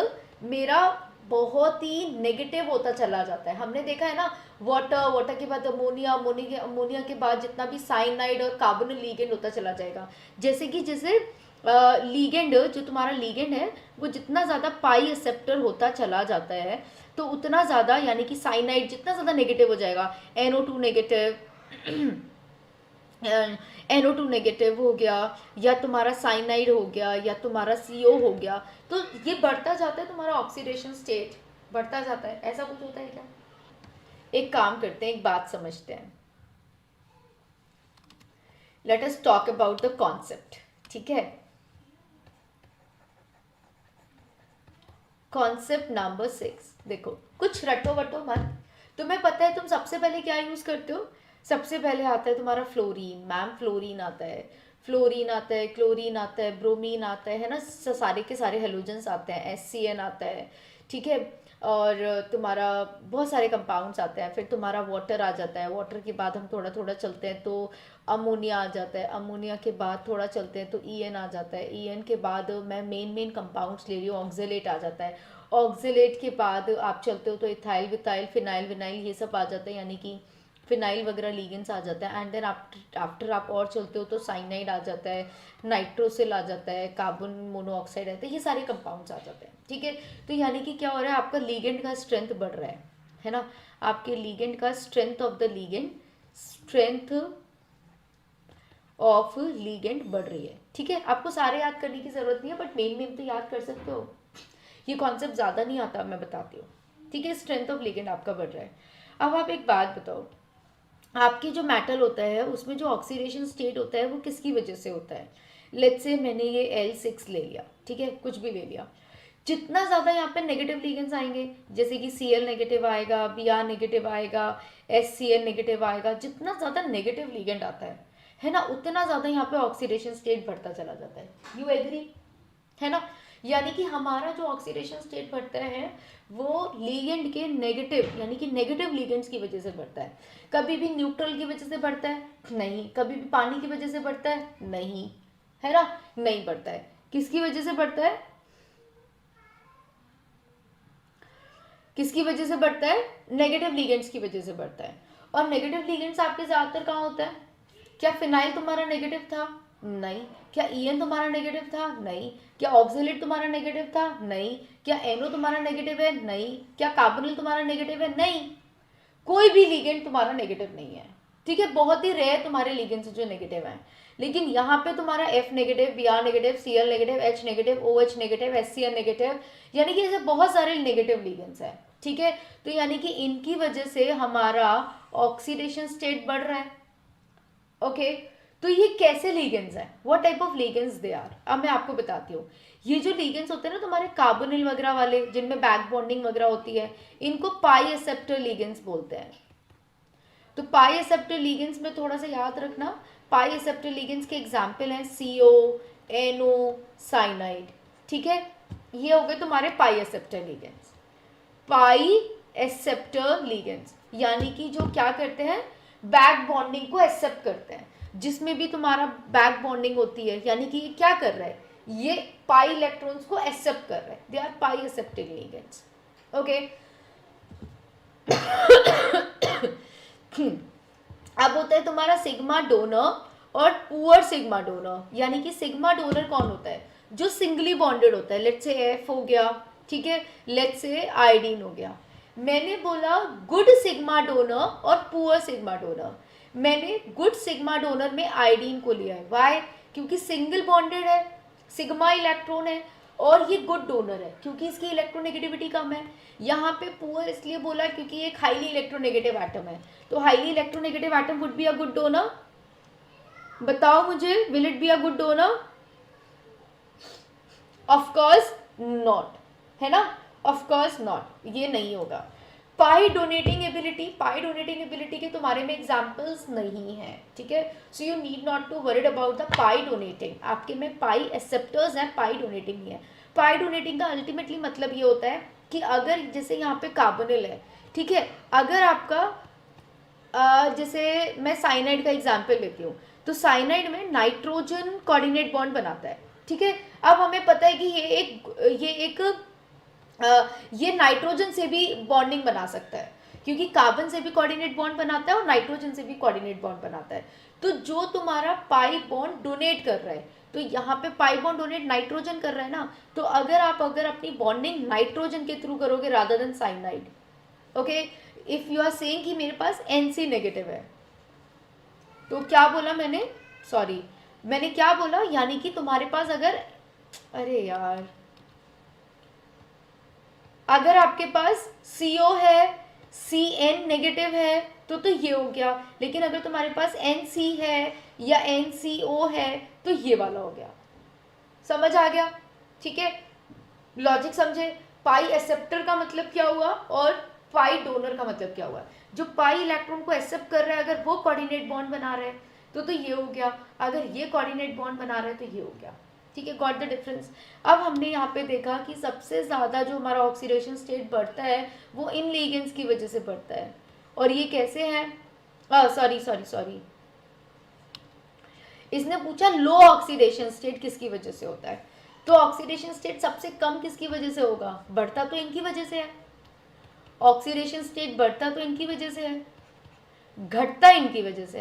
मेरा बहुत ही नेगेटिव होता चला जाता है। हमने देखा है ना, वाटर के बाद अमोनिया, अमोनिया के बाद जितना भी साइनाइड और कार्बोनिल लिगेंड होता चला जाएगा। जैसे कि जैसे लिगेंड, जो तुम्हारा लिगेंड है वो जितना ज़्यादा पाई एक्सेप्टर होता चला जाता है तो उतना ज़्यादा, यानी कि साइनाइड जितना ज़्यादा नेगेटिव हो जाएगा, NO2 नेगेटिव, NO2 नेगेटिव हो गया, या तुम्हारा साइनाइड हो गया, या तुम्हारा CO हो गया, तो ये बढ़ता जाता है, तुम्हारा ऑक्सीडेशन स्टेट बढ़ता जाता है। ऐसा कुछ होता है क्या? एक काम करते हैं, एक बात समझते हैं। Let us talk about the concept. ठीक है, कॉन्सेप्ट नंबर 6। देखो, कुछ रटो वटो मत, तुम्हें पता है तुम सबसे पहले क्या यूज करते हो? सबसे पहले आता है तुम्हारा फ्लोरीन। मैम फ्लोरीन आता है, फ्लोरीन आता है, क्लोरीन आता है, ब्रोमीन आता है ना, सारे के सारे हेलोजेंस आते हैं, SCN आता है, ठीक है। और तुम्हारा बहुत सारे कंपाउंड्स आते हैं। फिर तुम्हारा वाटर आ जाता है, वाटर के बाद हम थोड़ा थोड़ा चलते हैं तो अमोनिया आ जाता है, अमोनिया के बाद थोड़ा चलते हैं तो EN आ जाता है, EN के बाद मैं मेन कंपाउंड्स ले रही हूँ, ऑक्जेलेट आ जाता है, ऑक्जेलेट के बाद आप चलते हो तो इथाइल विथाइल फिनाइल विनाइल ये सब आ जाता है, यानी कि फिनाइल वगैरह लीगेंस आ जाता है। एंड देन आफ्टर आप और चलते हो तो साइनाइड आ जाता है, नाइट्रोसिल आ जाता है, कार्बन मोनोऑक्साइड आता है, ये सारे कंपाउंड्स आ जाते हैं, ठीक है। तो यानी कि क्या हो रहा है, आपका लीगेंड का स्ट्रेंथ बढ़ रहा है ना, आपके लीगेंड का strength of the ligand, strength of ligand बढ़ रही है, ठीक है। आपको सारे याद करने की जरूरत नहीं है, बट मेन तो याद कर सकते हो, ये कॉन्सेप्ट ज़्यादा नहीं आता, मैं बताती हूँ, ठीक है। स्ट्रेंथ ऑफ लीगेंड आपका बढ़ रहा है। अब आप एक बात बताओ, आपकी जो मेटल होता है उसमें जो ऑक्सीडेशन स्टेट होता है वो किसकी वजह से होता है। लेट्स से मैंने ये L6 ले लिया, ठीक है, कुछ भी ले लिया, जितना ज़्यादा यहाँ पे नेगेटिव लीगेंस आएंगे, जैसे कि Cl नेगेटिव आएगा, Br नेगेटिव आएगा, SCl नेगेटिव आएगा, जितना ज़्यादा नेगेटिव लीगेंड आता है ना, उतना ज़्यादा यहाँ पे ऑक्सीडेशन स्टेट बढ़ता चला जाता है। यू एग्री, है ना। यानी कि हमारा जो ऑक्सीडेशन स्टेट बढ़ता है वो लीगेंड के नेगेटिव, यानी कि नेगेटिव लीगेंड्स की वजह से बढ़ता है। कभी भी न्यूट्रल की वजह से बढ़ता है नहीं, कभी भी पानी की वजह से बढ़ता है नहीं, है ना, नहीं बढ़ता है। किसकी वजह से बढ़ता है, किसकी वजह से बढ़ता है, नेगेटिव लीगेंड्स की वजह से बढ़ता है। और नेगेटिव लीगेंड्स आपके ज्यादातर कहाँ होता है, क्या फिनाइल तुम्हारा नेगेटिव था, नहीं। क्या EN तुम्हारा नेगेटिव था, नहीं। क्या ऑक्जेलेट तुम्हारा नेगेटिव था, नहीं। क्या NO तुम्हारा नेगेटिव है, नहीं। क्या कार्बोनिल तुम्हारा नेगेटिव है, नहीं। कोई भी लीगेंड तुम्हारा नेगेटिव नहीं है, ठीक है। बहुत ही रेयर तुम्हारे लीगेंड्स जो नेगेटिव हैं, लेकिन यहाँ पे तुम्हारा F negative, Br negative, Cl negative, H negative, OH negative, SCl negative, यानी कि ऐसे बहुत सारे नेगेटिव लीगेंड्स हैं, ठीक है। तो यानी कि इनकी वजह से हमारा ऑक्सीडेशन स्टेट बढ़ रहा है, ओके। तो ये कैसे लीगेंड्स हैं, what type of ligands they are, अब मैं आपको बताती हूँ। ये जो लीगेंड्स होते हैं ना तुम्हारे कार्बोनिल वगैरह वाले, जिनमें बैक बॉन्डिंग वगैरह होती है, इनको पाई एक्सेप्टर लीगेंड्स बोलते हैं। तो पाई एक्सेप्टर लीगेंड्स में थोड़ा सा याद रखना, पाई एक्सेप्टर लीगेंड्स के एग्जाम्पल हैं CO, NO, साइनाइड, ठीक है। ये हो गए तुम्हारे पाई एक्सेप्टर लीगेंड्स। पाई एक्सेप्टर लीगेंड्स यानी कि जो क्या करते हैं, बैक बॉन्डिंग को एक्सेप्ट करते हैं, जिसमें भी तुम्हारा बैक बॉन्डिंग होती है, यानी कि ये क्या कर रहा है, ये पाई इलेक्ट्रॉन्स को एक्सेप्ट कर रहा है, they are pi accepting ligands, okay. अब होता है तुम्हारा सिग्मा डोनर और पुअर सिग्मा डोनर, यानी कि सिग्मा डोनर कौन होता है, जो सिंगली बॉन्डेड होता है, लेट्स से F हो गया, ठीक है, लेट्स से आयोडीन हो गया। मैंने बोला गुड सिग्मा डोनर और पुअर सिग्मा डोनर, मैंने गुड सिग्मा डोनर में आयोडीन को लिया है, वाई, क्योंकि सिंगल बॉन्डेड है, सिग्मा इलेक्ट्रॉन है, और ये गुड डोनर है क्योंकि इसकी इलेक्ट्रोनेगेटिविटी कम है। यहाँ पे पुअर इसलिए बोला क्योंकि एक हाईली इलेक्ट्रोनेगेटिव एटम है, तो highly electronegative atom would be a good donor. बताओ मुझे, will it be a good donor, of course not, है ना, ऑफ कोर्स नॉट, ये नहीं होगा। पाई डोनेटिंग एबिलिटी के तुम्हारे में एग्जांपल्स नहीं है, ठीक है। So you need not to worried about the pi donating, आपके में पाई एक्सेप्टर्स हैं, पाई डोनेटिंग नहीं है। पाई डोनेटिंग का अल्टीमेटली मतलब ये होता है कि अगर जैसे यहाँ पे कार्बोनिल है, ठीक है, अगर आपका जैसे मैं साइनाइड का एग्जाम्पल लेती हूँ, तो साइनाइड में नाइट्रोजन कोऑर्डिनेट बॉन्ड बनाता है, ठीक है। अब हमें पता है कि ये नाइट्रोजन से भी बॉन्डिंग बना सकता है, क्योंकि कार्बन से भी कोऑर्डिनेट बॉन्ड बनाता है और नाइट्रोजन से भी कोऑर्डिनेट बॉन्ड बनाता है। तो जो तुम्हारा पाई बॉन्ड डोनेट कर रहा है, तो यहाँ पे पाई बॉन्ड डोनेट नाइट्रोजन कर रहा है ना, तो अगर अपनी बॉन्डिंग नाइट्रोजन के थ्रू करोगे rather than cyanide, okay, if you are saying कि मेरे पास NC नेगेटिव है, तो क्या बोला मैंने, सॉरी मैंने क्या बोला, यानी कि तुम्हारे पास अरे यार, अगर आपके पास CO है, CN नेगेटिव है, तो ये हो गया, लेकिन अगर तुम्हारे पास NC है या NCO है तो ये वाला हो गया। समझ आ गया, ठीक है, लॉजिक समझे। पाई एक्सेप्टर का मतलब क्या हुआ और पाई डोनर का मतलब क्या हुआ। जो पाई इलेक्ट्रॉन को एक्सेप्ट कर रहा है, अगर वो कोऑर्डिनेट बॉन्ड बना रहा है, तो ये हो गया, अगर ये कोऑर्डिनेट बॉन्ड बना रहा है तो ये हो गया, ठीक है, गॉट द डिफरेंस। अब हमने यहाँ पे देखा कि सबसे ज़्यादा जो हमारा ऑक्सीडेशन स्टेट बढ़ता है वो इन लिगेंड्स की वजह से बढ़ता है, और ये कैसे है, सॉरी इसने पूछा लो ऑक्सीडेशन स्टेट किसकी वजह से होता है, तो ऑक्सीडेशन स्टेट सबसे कम किसकी वजह से होगा, बढ़ता तो इनकी वजह से है, ऑक्सीडेशन स्टेट बढ़ता तो इनकी वजह से है, घटता इनकी वजह से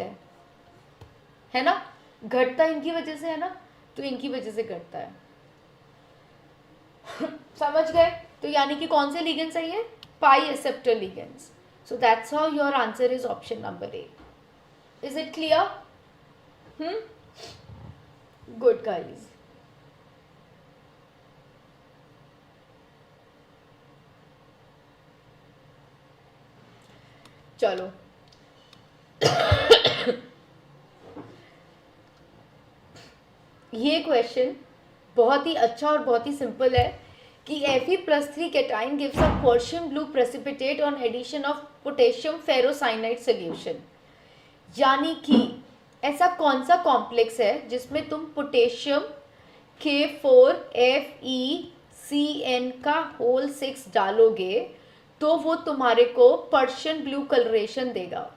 है ना, घटता इनकी वजह से है ना, तो इनकी वजह से घटता है। समझ गए, तो यानी कि कौन से लिगेंड्स है ये, पाई acceptor ligands. So that's how your answer is option number A. Is it clear? Good guys. चलो ये क्वेश्चन बहुत ही अच्छा और बहुत ही सिंपल है कि Fe+3 cation gives a potassium blue precipitate on addition of potassium ferrocyanide solution. यानी कि ऐसा कौन सा कॉम्प्लेक्स है जिसमें तुम पोटेशियम K4FeCN का होल 6 डालोगे तो वो तुम्हारे को पर्शियन ब्लू कलरेशन देगा।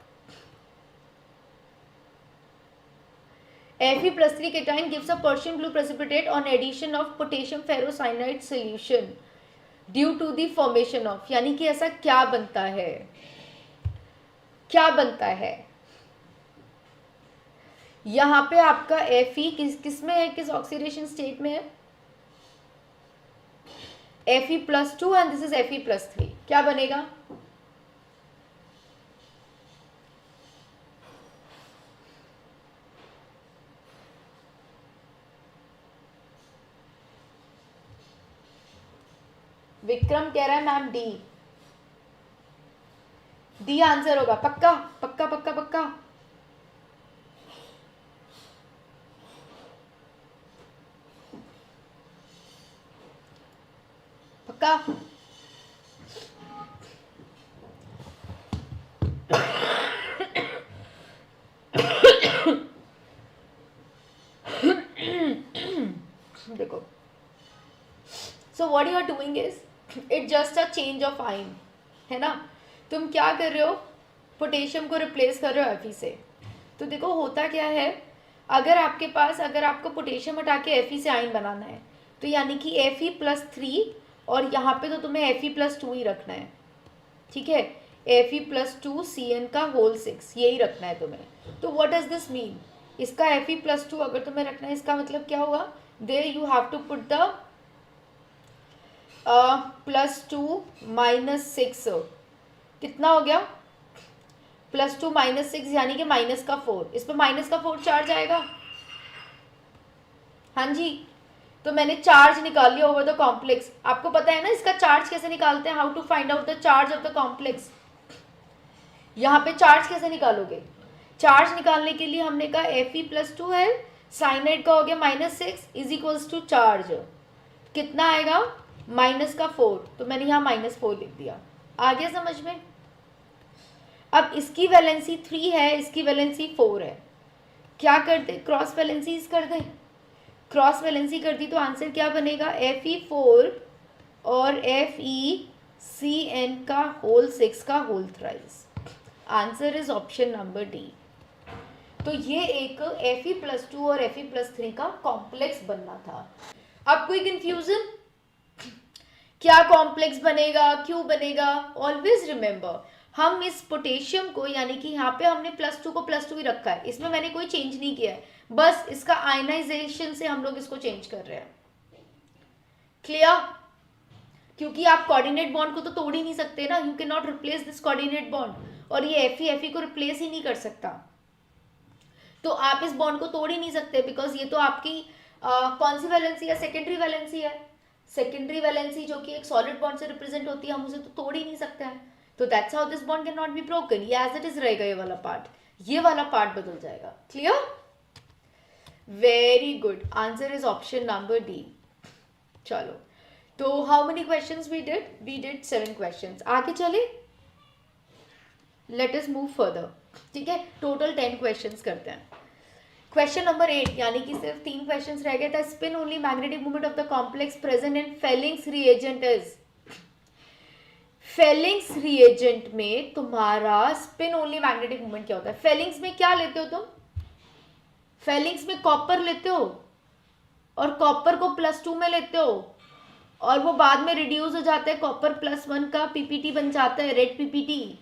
Fe+3 cation gives a Persian blue precipitate on addition of potassium ferrocyanide solution due to the formation of, यानी कि ऐसा क्या बनता है, क्या बनता है यहाँ पे आपका Fe किस में है, किस ऑक्सीडेशन स्टेट में है, Fe+2 and this is Fe+3, क्या बनेगा, विक्रम कह रहा है मैम डी आंसर होगा, पक्का पक्का पक्का पक्का, पक्का। देखो, so what you are doing is it just a change of ion, है ना, तुम क्या कर रहे हो, पोटेशियम को रिप्लेस कर रहे हो Fe से। तो देखो होता क्या है, अगर आपके पास, अगर आपको पोटेशियम हटा के Fe से आइन बनाना है तो यानी कि Fe+3 और यहाँ पे तो तुम्हें Fe+2 ही रखना है, ठीक है, Fe+2Cn का होल 6 यही रखना है तुम्हें। तो व्हाट डज दिस मीन, इसका Fe+2 अगर तुम्हें रखना है, इसका मतलब क्या होगा, there you have to put the +2 -6, कितना हो गया, +2 -6 यानी कि -4, इस पर -4 चार्ज आएगा, हाँ जी, तो मैंने चार्ज निकाल लिया ओवर द कॉम्प्लेक्स। आपको पता है ना इसका चार्ज कैसे निकालते हैं, how to find out the charge of the complex. यहाँ पे चार्ज कैसे निकालोगे, चार्ज निकालने के लिए हमने कहा Fe+2 है, साइनाइड का हो गया -6 इज इक्वल्स टू चार्ज, कितना आएगा -4, तो मैंने यहाँ -4 लिख दिया, आ गया समझ में। अब इसकी वैलेंसी 3 है, इसकी वैलेंसी 4 है, क्या कर दे, क्रॉस वैलेंसी कर दे, क्रॉस वैलेंसी कर दी तो आंसर क्या बनेगा, Fe4 और FeCN का होल 6 का whole thrice. Answer is option number D. तो ये एक Fe+2 और Fe+3 का कॉम्प्लेक्स बनना था। अब कोई कंफ्यूजन, क्या कॉम्प्लेक्स बनेगा, क्यों बनेगा, ऑलवेज रिमेंबर हम इस पोटेशियम को, यानी कि यहाँ पे हमने +2 को +2 ही रखा है, इसमें मैंने कोई चेंज नहीं किया है, बस इसका आयनाइजेशन से हम लोग इसको चेंज कर रहे हैं, क्लियर, क्योंकि आप कोऑर्डिनेट बॉन्ड को तो तोड़ ही नहीं सकते ना, you can not replace this coordinate bond, और ये Fe को रिप्लेस ही नहीं कर सकता, तो आप इस बॉन्ड को तोड़ ही नहीं सकते, बिकॉज ये तो आपकी कौन सी वैलेंसी है, सेकेंडरी वैलेंसी है, सेकेंडरी वैलेंसी जो कि एक सॉलिड बॉन्ड से रिप्रेजेंट होती है, हम उसे तो तोड़ ही नहीं सकते हैं, तो that's how this bond can not be broken, ये एज इट इज रहेगा, ये वाला पार्ट, ये वाला पार्ट बदल जाएगा, clear, very good, answer is option number D. चलो, तो how many questions we did 7 questions, आगे चले, लेट अस मूव फर्दर, ठीक है, टोटल 10 क्वेश्चंस करते हैं। क्वेश्चन नंबर 8, यानी कि सिर्फ 3 क्वेश्चंस रह गए था। Spin only magnetic moment of the complex present in Fehling's reagent is. Fehling's reagent में तुम्हारा स्पिन ओनली मैग्नेटिक मोमेंट क्या होता है? फेलिंग्स में क्या लेते हो तुम? फेलिंग्स में कॉपर लेते हो और कॉपर को +2 में लेते हो और वो बाद में रिड्यूस हो जाता है, कॉपर +1 का पीपीटी बन जाता है, रेड पीपीटी।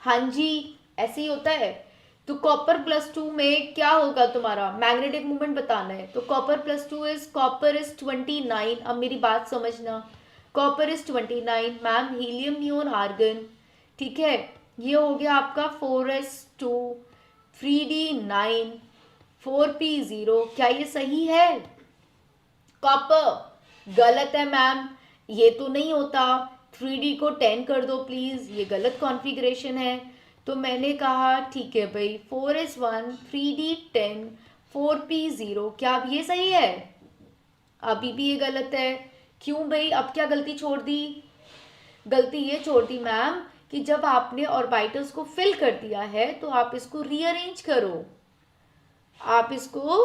हाँ जी, ऐसे ही होता है। तो कॉपर +2 में क्या होगा तुम्हारा? मैग्नेटिक मोमेंट बताना है। तो कॉपर +2 इज, कॉपर इज 29। अब मेरी बात समझना, copper is 29 ma'am, helium neon argon, ठीक है। ये हो गया आपका 4s2 3d9 4p0। क्या ये सही है? कॉपर गलत है मैम, ये तो नहीं होता। 3d को 10 कर दो प्लीज, ये गलत कॉन्फ़िगरेशन है। तो मैंने कहा ठीक है भाई, 4s1 3d10 4p0, क्या अब ये सही है? अभी भी ये गलत है। क्यों भाई? अब क्या गलती छोड़ दी? गलती ये छोड़ दी मैम कि जब आपने ऑर्बिटल्स को फिल कर दिया है तो आप इसको रीअरेंज करो, आप इसको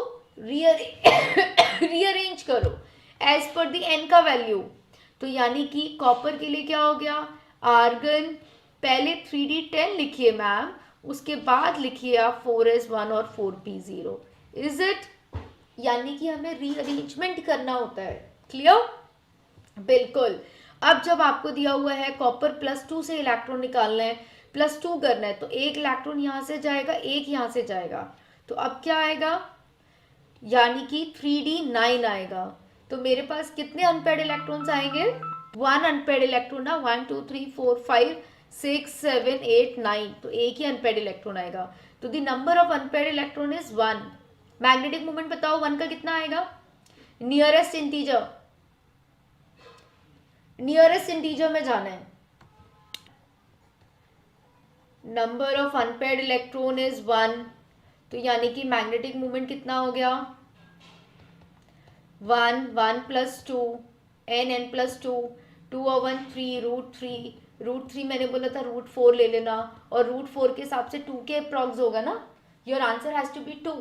रीअरेंज करो एज पर दी एन का वैल्यू। तो यानी कि कॉपर के लिए क्या हो गया? आर्गन पहले 3d10 लिखिए मैम, उसके बाद लिखिए आप 4s1 और 4p0। Is it? यानी कि हमें रीअरेंजमेंट करना होता है। क्लियर? बिल्कुल। अब जब आपको दिया हुआ है कॉपर +2 से इलेक्ट्रॉन निकालना है, +2 करना है, तो एक इलेक्ट्रॉन यहाँ से जाएगा, एक यहाँ से जाएगा। तो अब क्या आएगा? यानी कि 3d9 आएगा। तो मेरे पास कितने अनपेयर्ड इलेक्ट्रॉन्स आएंगे? 1 अनपेयर्ड इलेक्ट्रॉन ना, 1 2 3 4 5 6 7 8 9, तो एक ही अनपेयर्ड इलेक्ट्रॉन आएगा। तो the number of unpaired electron is 1। Magnetic moment बताओ 1 का कितना आएगा? नियरेस्ट इंटीजर, नियरेस्ट इंटीजर में जाना है। Number of unpaired electron is 1, तो यानी कि मैग्नेटिक मोमेंट कितना हो गया? 1 1 + 2 n n + 2 2 और 1 3 √3 मैंने बोला था √4 ले लेना, और √4 के हिसाब से 2 के अप्रॉक्स होगा ना। Your answer has to be 2।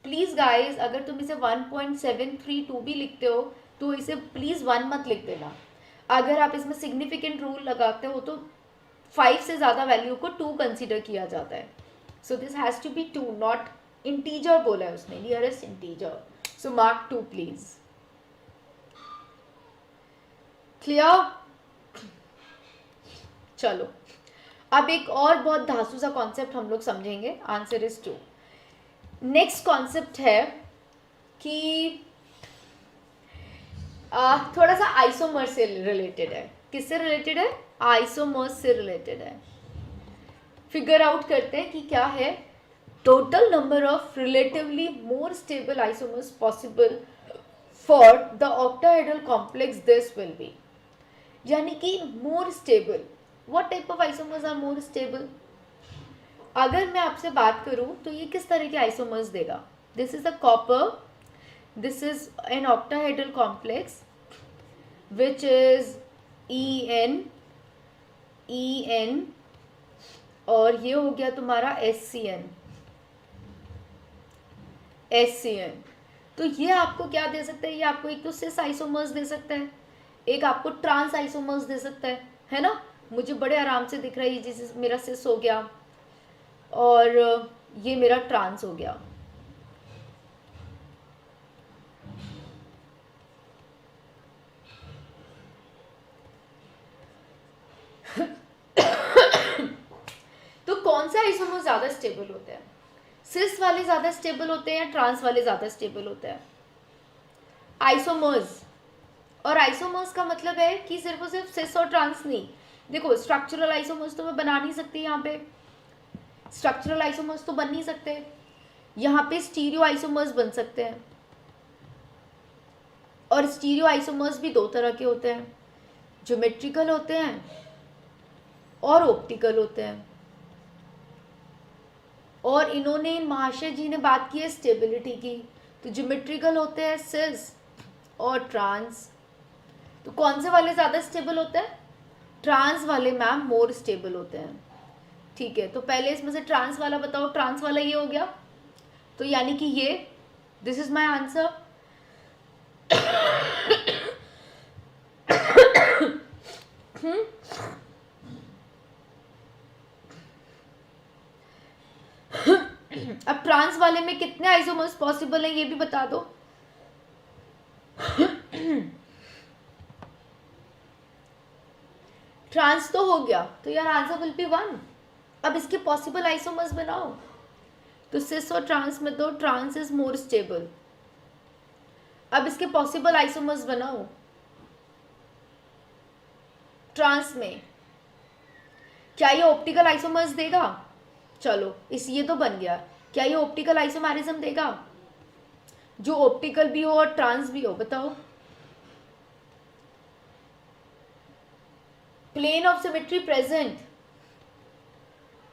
Please guys, अगर तुम इसे 1.732 भी लिखते हो तो इसे प्लीज 1 मत लिख देना। अगर आप इसमें सिग्निफिकेंट रूल लगाते हो तो 5 से ज़्यादा वैल्यू को 2 कंसिडर किया जाता है। So this has to be 2, not integer बोला है उसने, nearest integer. So mark 2 please. Clear? चलो अब एक और बहुत धांसू सा कॉन्सेप्ट हम लोग समझेंगे। Answer is 2। नेक्स्ट कॉन्सेप्ट है कि थोड़ा सा आइसोमर से रिलेटेड है। किससे रिलेटेड है? आइसोमर्स से रिलेटेड है। फिगर आउट करते हैं कि क्या है। Total number of relatively more stable isomers possible for the octahedral complex this will be. यानी कि more stable, what type of isomers are more stable? अगर मैं आपसे बात करूं तो ये किस तरह के आइसोमर्स देगा? This is the copper, this is an octahedral complex which is En और ये हो गया तुम्हारा SCN। तो ये आपको क्या दे सकता है? ये आपको एक तो सिस आइसोमर्स दे सकता है, एक आपको ट्रांस आइसोमर्स दे सकता है ना। मुझे बड़े आराम से दिख रहा है, जैसे मेरा सिस हो गया और ये मेरा ट्रांस हो गया। तो कौन से आइसोमर्स ज़्यादा स्टेबल होते हैं? सिस वाले ज़्यादा स्टेबल होते हैं या ट्रांस वाले ज़्यादा स्टेबल होते हैं? आइसोमर्स। और आइसोमर्स का मतलब है कि सिर्फ और सिर्फ सिस और ट्रांस नहीं। देखो स्ट्रक्चरल आइसोमर्स तो मैं बना नहीं सकती, यहाँ पे स्ट्रक्चरल आइसोमर्स तो बन नहीं सकते, यहाँ पे स्टीरियो आइसोमर्स बन सकते हैं। और स्टीरियो आइसोमर्स भी 2 तरह के होते हैं, ज्योमेट्रिकल होते हैं और ऑप्टिकल होते हैं। और इन्होंने, महाशय जी ने बात की है स्टेबिलिटी की, तो ज्योमेट्रिकल होते हैं सिस और ट्रांस। तो कौन से वाले ज़्यादा स्टेबल होते हैं? ट्रांस वाले मैम मोर स्टेबल होते हैं। ठीक है, तो पहले इसमें से ट्रांस वाला बताओ। ट्रांस वाला ये हो गया, तो यानी कि ये दिस इज माई आंसर. अब ट्रांस वाले में कितने आइसोमर्स पॉसिबल हैं ये भी बता दो. ट्रांस तो हो गया, तो यार आंसर विल बी 1. अब इसके पॉसिबल आइसोमर्स बनाओ. तो सिस और ट्रांस में तो ट्रांस इज मोर स्टेबल. अब इसके पॉसिबल आइसोमर्स बनाओ. ट्रांस में क्या ये ऑप्टिकल आइसोमर्स देगा? चलो इस ये तो बन गया. क्या ये ऑप्टिकल आइसोमेरिज्म देगा जो ऑप्टिकल भी हो और ट्रांस भी हो? बताओ. Plane of symmetry present.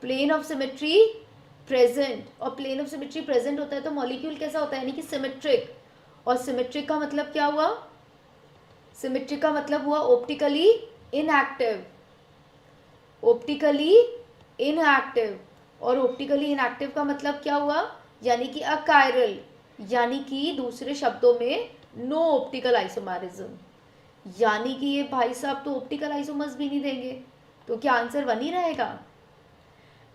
Plane of symmetry present. और प्लेन ऑफ सिमेट्री प्रेजेंट होता है तो मॉलिक्यूल कैसा होता है? यानी कि सिमेट्रिक. और सिमेट्रिक का मतलब क्या हुआ? सिमेट्रिक का मतलब हुआ ऑप्टिकली इनएक्टिव. Optically inactive. और ऑप्टिकली इनएक्टिव का मतलब क्या हुआ? यानी कि अकायरल. यानी कि दूसरे शब्दों में नो ऑप्टिकल आइसोमेरिज्म. यानी कि ये भाई साहब तो ऑप्टिकल आइसोमर्स भी नहीं देंगे. तो क्या आंसर 1 ही रहेगा?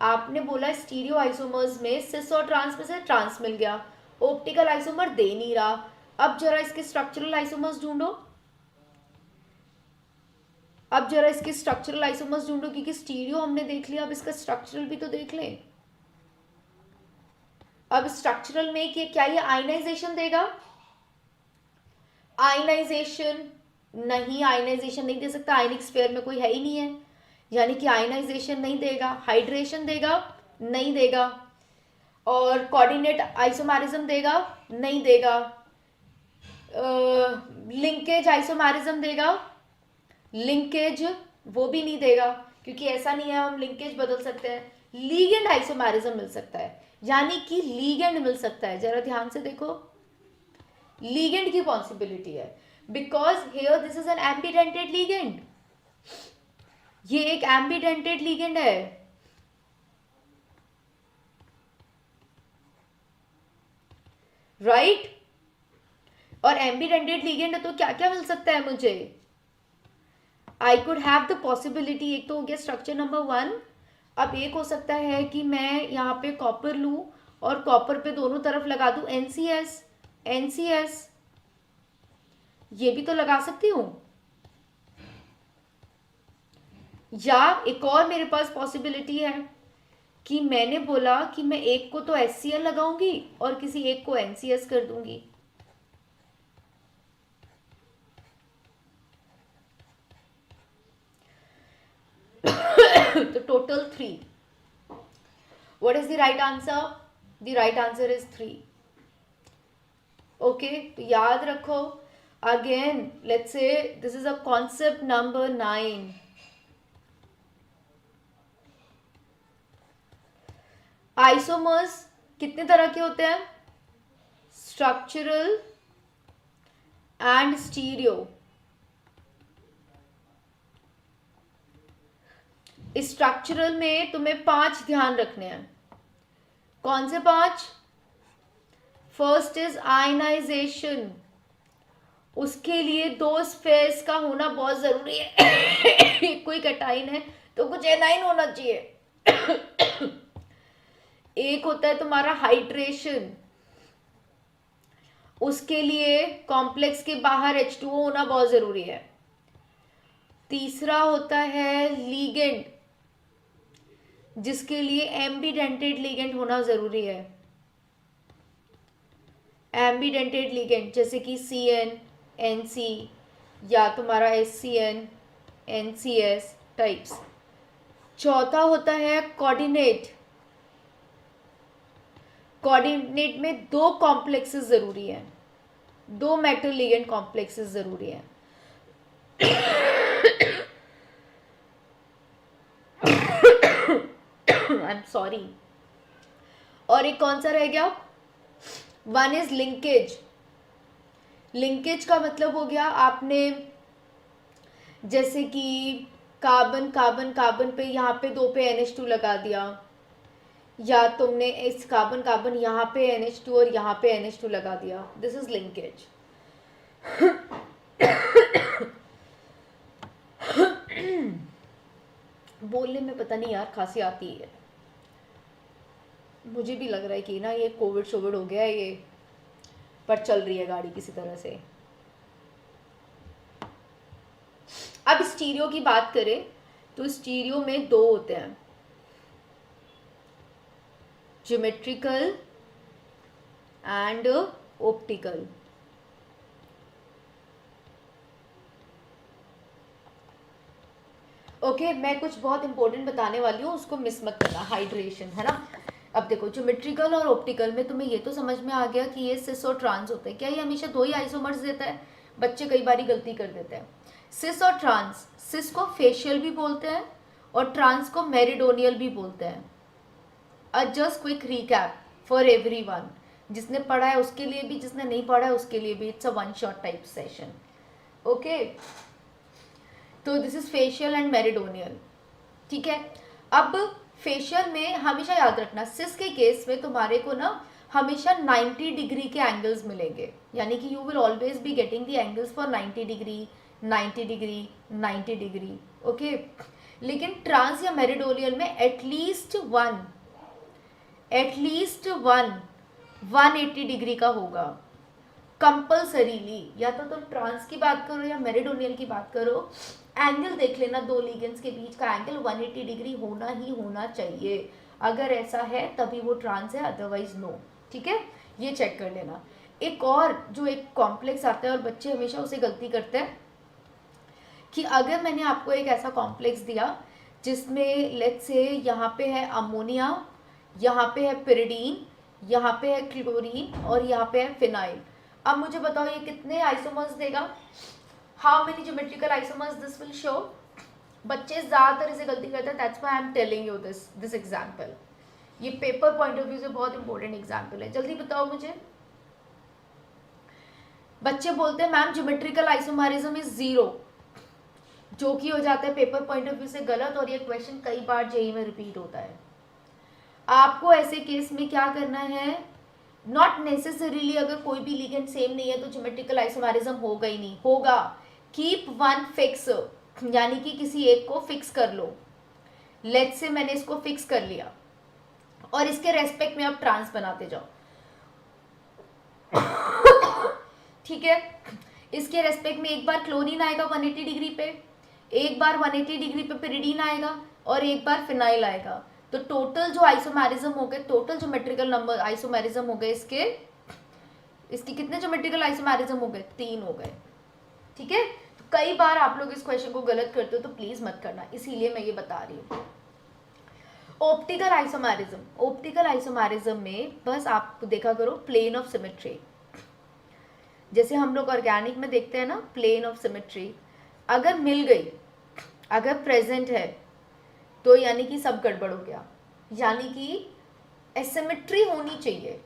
आपने बोला स्टीरियो आइसोमर्स में सिस और ट्रांस में से ट्रांस मिल गया, ऑप्टिकल आइसोमर दे नहीं रहा. अब जरा इसके स्ट्रक्चरल आइसोमर्स ढूंढो. अब जरा इसके स्ट्रक्चरल आइसोमर्स ढूंढो, क्योंकि स्टीरियो हमने देख लिया, अब इसका स्ट्रक्चरल भी तो देख लें. अब स्ट्रक्चरल में क्या ये आयनाइजेशन देगा? आयनाइजेशन नहीं, आयनाइजेशन नहीं दे सकता. आयनिक स्फीयर में कोई है ही नहीं है, यानी कि आयनाइजेशन नहीं देगा. हाइड्रेशन देगा? नहीं देगा. और कोऑर्डिनेट आइसोमेरिज्म देगा? नहीं देगा. लिंकेज आइसोमेरिज्म देगा? लिंकेज वो भी नहीं देगा, क्योंकि ऐसा नहीं है हम लिंकेज बदल सकते हैं. लीगेंड आइसोमेरिज्म मिल सकता है, यानी कि लीगेंड मिल सकता है. जरा ध्यान से देखो, लीगेंड की पॉसिबिलिटी है, because here this is N ambidentate ligand. ये एक एम्बिडेंटेड लीगेंड है. राइट? और एम्बिडेंटेड लीगेंड है तो क्या क्या मिल सकता है मुझे? I could have the possibility. एक तो हो गया स्ट्रक्चर नंबर 1. अब एक हो सकता है कि मैं यहाँ पे कॉपर लूँ और कॉपर पे दोनों तरफ लगा दूँ NCS. NCS ये भी तो लगा सकती हूँ. या एक और मेरे पास पॉसिबिलिटी है कि मैंने बोला कि मैं एक को तो HCl लगाऊंगी और किसी एक को NCS कर दूंगी. तो total 3. What is the right answer? The right answer is 3. Okay, तो याद रखो. Again, let's say this is a concept number 9. Isomers कितने तरह के होते हैं? Structural and stereo. स्ट्रक्चरल में तुम्हें 5 ध्यान रखने हैं. कौन से 5? First is ionization. उसके लिए 2 स्पेस का होना बहुत जरूरी है. कोई कैटाइन है तो कुछ एनाइन होना चाहिए. एक होता है तुम्हारा हाइड्रेशन. उसके लिए कॉम्प्लेक्स के बाहर H2O होना बहुत जरूरी है. तीसरा होता है लीगेंड, जिसके लिए एम्बिडेंटेड लीगेंड होना जरूरी है. एम्बिडेंटेड लीगेंड जैसे कि CN NC या तुम्हारा SCN NCS टाइप्स. चौथा होता है कोऑर्डिनेट. कोऑर्डिनेट में 2 कॉम्प्लेक्सेस जरूरी है, 2 मेटल लीगेंड कॉम्प्लेक्सेस जरूरी है. I am sorry. और एक कौन सा रह गया? 1 इज लिंकेज. लिंकेज का मतलब हो गया आपने जैसे कि कार्बन कार्बन कार्बन पे यहाँ पे 2 पे NH2 लगा दिया, या तुमने इस कार्बन कार्बन यहाँ पे NH2 और यहाँ पे NH2 लगा दिया, दिस इज लिंकेज। बोलने में पता नहीं यार खांसी आती है, मुझे भी लग रहा है कि ना ये कोविड शोविड हो गया है ये, पर चल रही है गाड़ी किसी तरह से। अब स्टीरियो की बात करें तो स्टीरियो में दो होते हैं, ज्योमेट्रिकल एंड ऑप्टिकल। ओके मैं कुछ बहुत इंपॉर्टेंट बताने वाली हूँ, उसको मिस मत करना, हाइड्रेशन है ना। अब देखो ज्योमेट्रिकल और ऑप्टिकल में तुम्हें ये तो समझ में आ गया कि ये सिस और ट्रांस होते हैं। क्या ये हमेशा दो ही आइसोमर्स देता है? बच्चे कई बार गलती कर देते हैं। सिस और ट्रांस, सिस को फेशियल भी बोलते हैं और ट्रांस को मेरिडोनियल भी बोलते हैं। Just quick recap for everyone, जिसने पढ़ा है उसके लिए भी, जिसने नहीं पढ़ा है उसके लिए भी, it's a one shot type session. Okay तो this is facial and meridional, ठीक है। अब फेशियल में हमेशा याद रखना, सिस के केस में तुम्हारे को ना हमेशा 90 डिग्री के एंगल्स मिलेंगे, यानी कि you will always be getting the angles for 90 degree 90 degree 90 degree. Okay लेकिन ट्रांस या मेरिडोनियल में एटलीस्ट वन 180 डिग्री का होगा कंपल्सरीली। या तो तुम ट्रांस की बात करो या मेरिडोनियल की बात करो, एंगल देख लेना, दो लिगेंड्स के बीच का एंगल 180 डिग्री होना ही होना चाहिए। अगर ऐसा है तभी वो ट्रांस है, अदरवाइज नो, ठीक है। ये चेक कर लेना। एक और जो एक कॉम्प्लेक्स आता है और बच्चे हमेशा उसे गलती करते हैं कि अगर मैंने आपको एक ऐसा कॉम्प्लेक्स दिया जिसमें लेट्स से यहाँ पे है अमोनिया, यहाँ पे है पिरिडीन, यहाँ पे है क्लोरीन और यहाँ पे है फिनाइल। अब मुझे बताओ ये कितने आइसोमर्स देगा? How many geometrical isomers this will show? बच्चे ज़्यादातर इसे गलती करते हैं, that's why I am telling you this example. ये पेपर पॉइंट ऑफ व्यू से बहुत इंपॉर्टेंट एग्जाम्पल है, जल्दी बताओ मुझे। बच्चे बोलते हैं मैम ज्योमेट्रिकल आइसोमरिज्म इज 0, जो कि हो जाता है पेपर पॉइंट ऑफ व्यू से गलत, और ये क्वेश्चन कई बार जेईई में रिपीट होता है। आपको ऐसे केस में क्या करना है, नॉट नेसेसरीली अगर कोई भी लिगेंड सेम नहीं है तो ज्योमेट्रिकल आइसोमरिज्म होगा ही नहीं, होगा। कीप वन फिक्स, यानी कि किसी एक को फिक्स कर लो। लेट्स से मैंने इसको फिक्स कर लिया और इसके रेस्पेक्ट में आप ट्रांस बनाते जाओ, ठीक है। इसके रेस्पेक्ट में एक बार क्लोरीन आएगा 180 डिग्री पे, एक बार 180 डिग्री पे पिरिडीन आएगा और एक बार फिनाइल आएगा। तो टोटल जो आइसोमेरिज्म हो गए, टोटल ज्योमेट्रिकल नंबर आइसोमेरिज्म हो गए इसके कितने ज्योमेट्रिकल आइसोमेरिज्म हो गए? 3 हो गए, ठीक है। तो कई बार आप लोग इस क्वेश्चन को गलत करते हो, तो प्लीज मत करना, इसीलिए मैं ये बता रही हूँ। ऑप्टिकल आइसोमेरिज्म, ऑप्टिकल आइसोमेरिज्म में बस आप देखा करो प्लेन ऑफ सिमेट्री, जैसे हम लोग ऑर्गेनिक में देखते हैं ना प्लेन ऑफ सिमेट्री, अगर मिल गई, अगर प्रेजेंट है तो यानी कि सब गड़बड़ हो गया, यानी कि एसिमेट्री होनी चाहिए।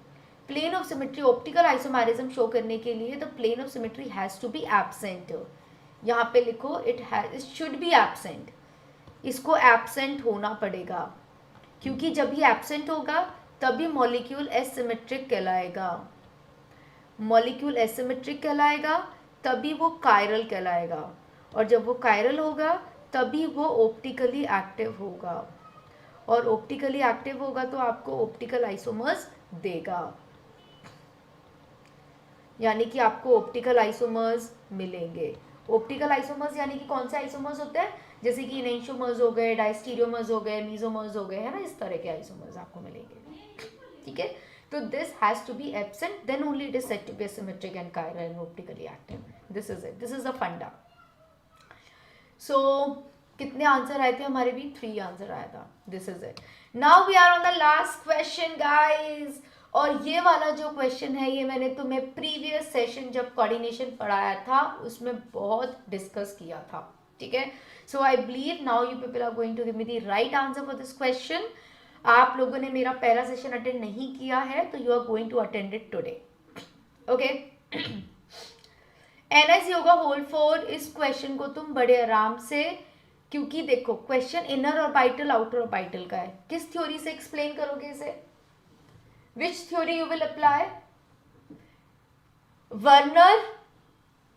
Plane of symmetry optical isomerism show करने के लिए the plane of symmetry has to be absent. यहाँ पे लिखो इट शुड बी एब्सेंट, इसको एब्सेंट होना पड़ेगा, क्योंकि जब ये एब्सेंट होगा तभी मॉलिक्यूल एसिमेट्रिक कहलाएगा, मॉलिक्यूल एसिमेट्रिक कहलाएगा, तभी वो कायरल कहलाएगा, और जब वो कायरल होगा तभी वो ऑप्टिकली एक्टिव होगा, और ऑप्टिकली एक्टिव होगा तो आपको ऑप्टिकल आइसोमर्स देगा, यानी कि आपको ऑप्टिकल आइसोमर्स मिलेंगे। ऑप्टिकल आइसोमर्स यानी कि कौन से आइसोमर्स होते हैं? जैसे कि इनेंशियोमर्स हो गए, डायस्टीरियोमर्स हो गए, मीजोमर्स हो गए, है ना, इस तरह के आइसोमर्स आपको मिलेंगे, ठीक है। तो this has to be absent, then only it is said to be symmetric and chiral and optically active. This is it, this is the funda. So कितने आंसर आए थे हमारे भी? 3 आंसर आया था। This is it. Now we are on the last question guys, और ये वाला जो क्वेश्चन है ये मैंने तुम्हें प्रीवियस सेशन जब कोऑर्डिनेशन पढ़ाया था उसमें बहुत डिस्कस किया था, ठीक है। So I believe now you people are going to give me the right answer for this question. आप लोगों ने मेरा पहला सेशन अटेंड नहीं किया है तो you are going to attend it today, okay. NS योगा होल 4, इस क्वेश्चन को तुम बड़े आराम से क्योंकि देखो question inner orbital outer orbital का है, किस थ्योरी से एक्सप्लेन करोगे इसे? विच theory you will apply? Werner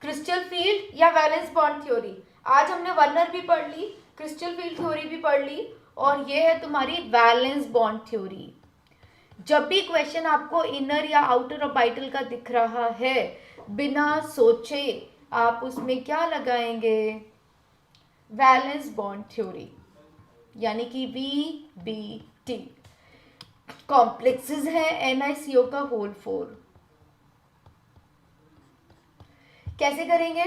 crystal field या वैलेंस बॉन्ड थ्योरी? आज हमने वर्नर भी पढ़ ली, क्रिस्टल फील्ड थ्योरी भी पढ़ ली, और ये है तुम्हारी वैलेंस बॉन्ड थ्योरी। जब भी क्वेश्चन आपको इनर या आउटर ऑर्बिटल का दिख रहा है, बिना सोचे आप उसमें क्या लगाएंगे? वैलेंस बॉन्ड थ्योरी, यानी कि VBT। कॉम्प्लेक्सेस है NiCO का होल 4। कैसे करेंगे?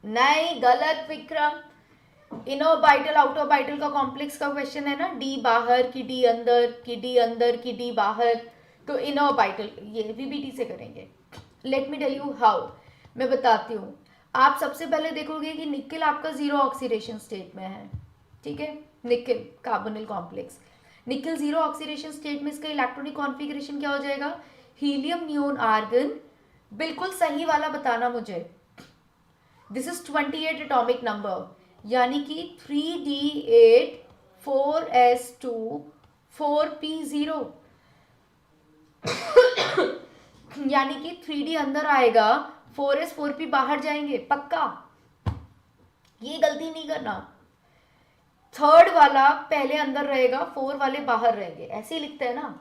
नहीं, गलत विक्रम। इनऑर्बिटल आउटर ऑर्बिटल का कॉम्प्लेक्स का क्वेश्चन है ना, डी बाहर की डी अंदर की डी अंदर की डी बाहर, तो इनऑर्बिटल ये VBT से करेंगे। Let me tell you how, मैं बताती हूँ। आप सबसे पहले देखोगे कि निकेल आपका जीरो ऑक्सीडेशन स्टेट में है, ठीक है, nickel carbonyl complex. Nickel zero oxidation state में इसका इलेक्ट्रॉनिक कॉन्फ़िगरेशन क्या हो जाएगा? हीलियम नियोन आर्गन, बिल्कुल सही वाला बताना मुझे। दिस इज 28 एटॉमिक नंबर, यानी कि 3D8 4s2 4p0, यानी कि 3D अंदर आएगा, 4s 4p बाहर जाएंगे, पक्का। ये गलती नहीं करना। थर्ड वाला पहले अंदर रहेगा, 4 वाले बाहर रहेंगे, ऐसे ही लिखते हैं ना।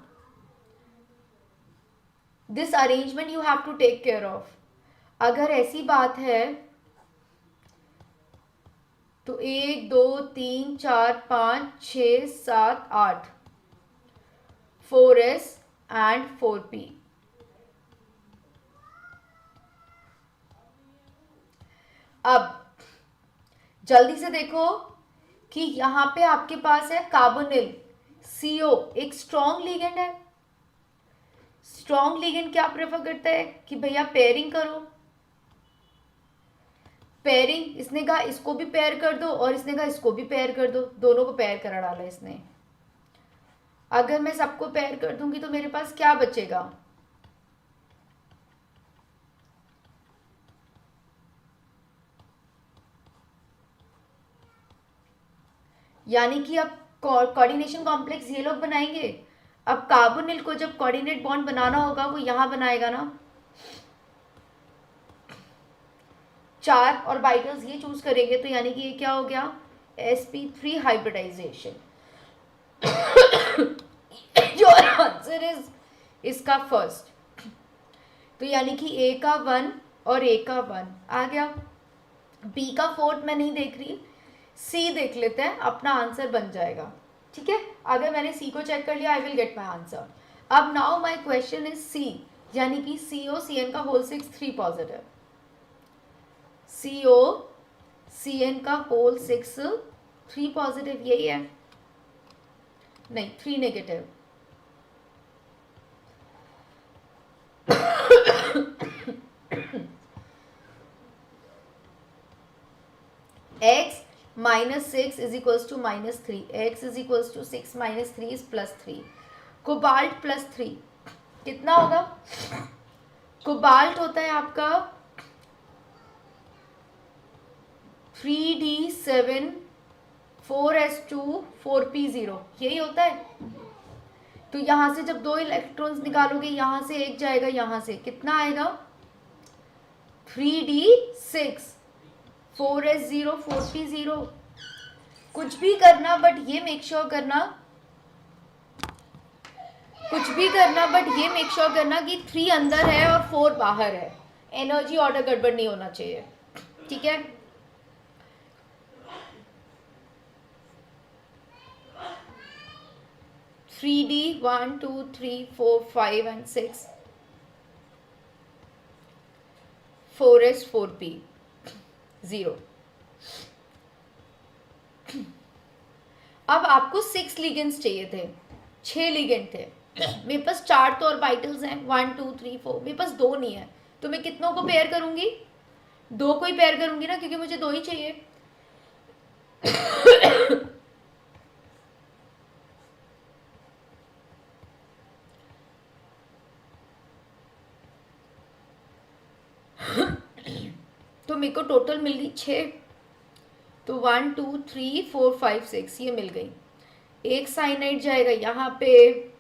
This arrangement you have to take care of. अगर ऐसी बात है तो 1 2 3 4 5 6 7 8 4s एंड 4p। अब जल्दी से देखो कि यहां पे आपके पास है कार्बोनिल CO, एक स्ट्रॉन्ग लिगेंड है। स्ट्रॉन्ग लिगेंड क्या प्रेफर करता है कि भैया पेयरिंग करो। पेयरिंग, इसने कहा इसको भी पेयर कर दो और इसने कहा इसको भी पेयर कर दो, दोनों को पेयर करा डाला इसने। अगर मैं सबको पेयर कर दूंगी तो मेरे पास क्या बचेगा? यानी कि अब कोऑर्डिनेशन कॉम्प्लेक्स ये लोग बनाएंगे। अब कार्बोनिल को जब कोऑर्डिनेट बॉन्ड बनाना होगा वो यहां बनाएगा ना। 4 ऑर्बिटल्स ये चूज करेंगे, तो यानी कि ये क्या हो गया? sp3 hybridization. Your answer is इसका फर्स्ट। तो यानी कि A का 1 और A का 1 आ गया। B का 4 मैं नहीं देख रही, C देख लेते हैं, अपना आंसर बन जाएगा, ठीक है। अगर मैंने C को चेक कर लिया, I will get my answer. अब now my question is C, यानी कि COCN का होल 6 3 पॉजिटिव, COCN का होल 6 3 पॉजिटिव, यही है, नहीं 3 negative. x minus 6 is equals to minus 3, x is equals to 6 minus 3 is plus 3, cobalt plus 3 कितना होगा? कोबाल्ट होता है आपका 3d7 4s2 4p0, यही होता है। तो यहां से जब 2 इलेक्ट्रॉन्स निकालोगे, यहां से एक जाएगा, यहां से कितना आएगा? 3d6 4s0 4p0। कुछ भी करना बट ये मेक श्योर करना, कुछ भी करना बट ये मेक श्योर करना कि 3 अंदर है और 4 बाहर है। एनर्जी ऑर्डर गड़बड़ नहीं होना चाहिए, ठीक है। Three D 1 2 3 4 5 and 6 4s 4p 0। अब आपको 6 लिगेंड्स चाहिए थे, 6 लिगेंड थे। मेरे पास 4 तो ऑर्बिटल्स हैं, 1 2 3 4, मेरे पास 2 नहीं है, तो मैं कितनों को पेयर करूंगी? 2 को ही पेयर करूंगी ना, क्योंकि मुझे 2 ही चाहिए। तो मेरे को टोटल मिल गई 6, तो 1 2 3 4 5 6 ये मिल गई। एक साइनाइड जाएगा यहाँ पे,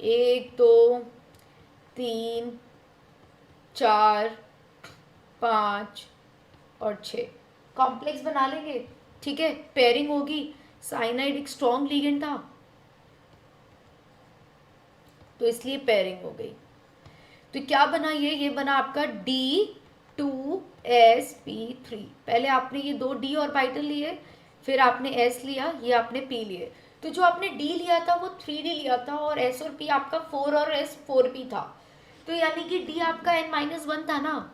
1 2 3 4 5 और 6 कॉम्प्लेक्स बना लेंगे। ठीक है, पेयरिंग होगी। साइनाइड एक स्ट्रॉन्ग लिगेंड था तो इसलिए पेयरिंग हो गई। तो क्या बना, ये बना आपका D2sp3। पहले आपने ये दो D ऑर्बिटल लिए, फिर आपने S लिया, ये आपने P लिए। तो जो आपने D लिया था वो 3D लिया था और S और P आपका 4 और S 4P था। तो यानी कि D आपका n-1 था ना,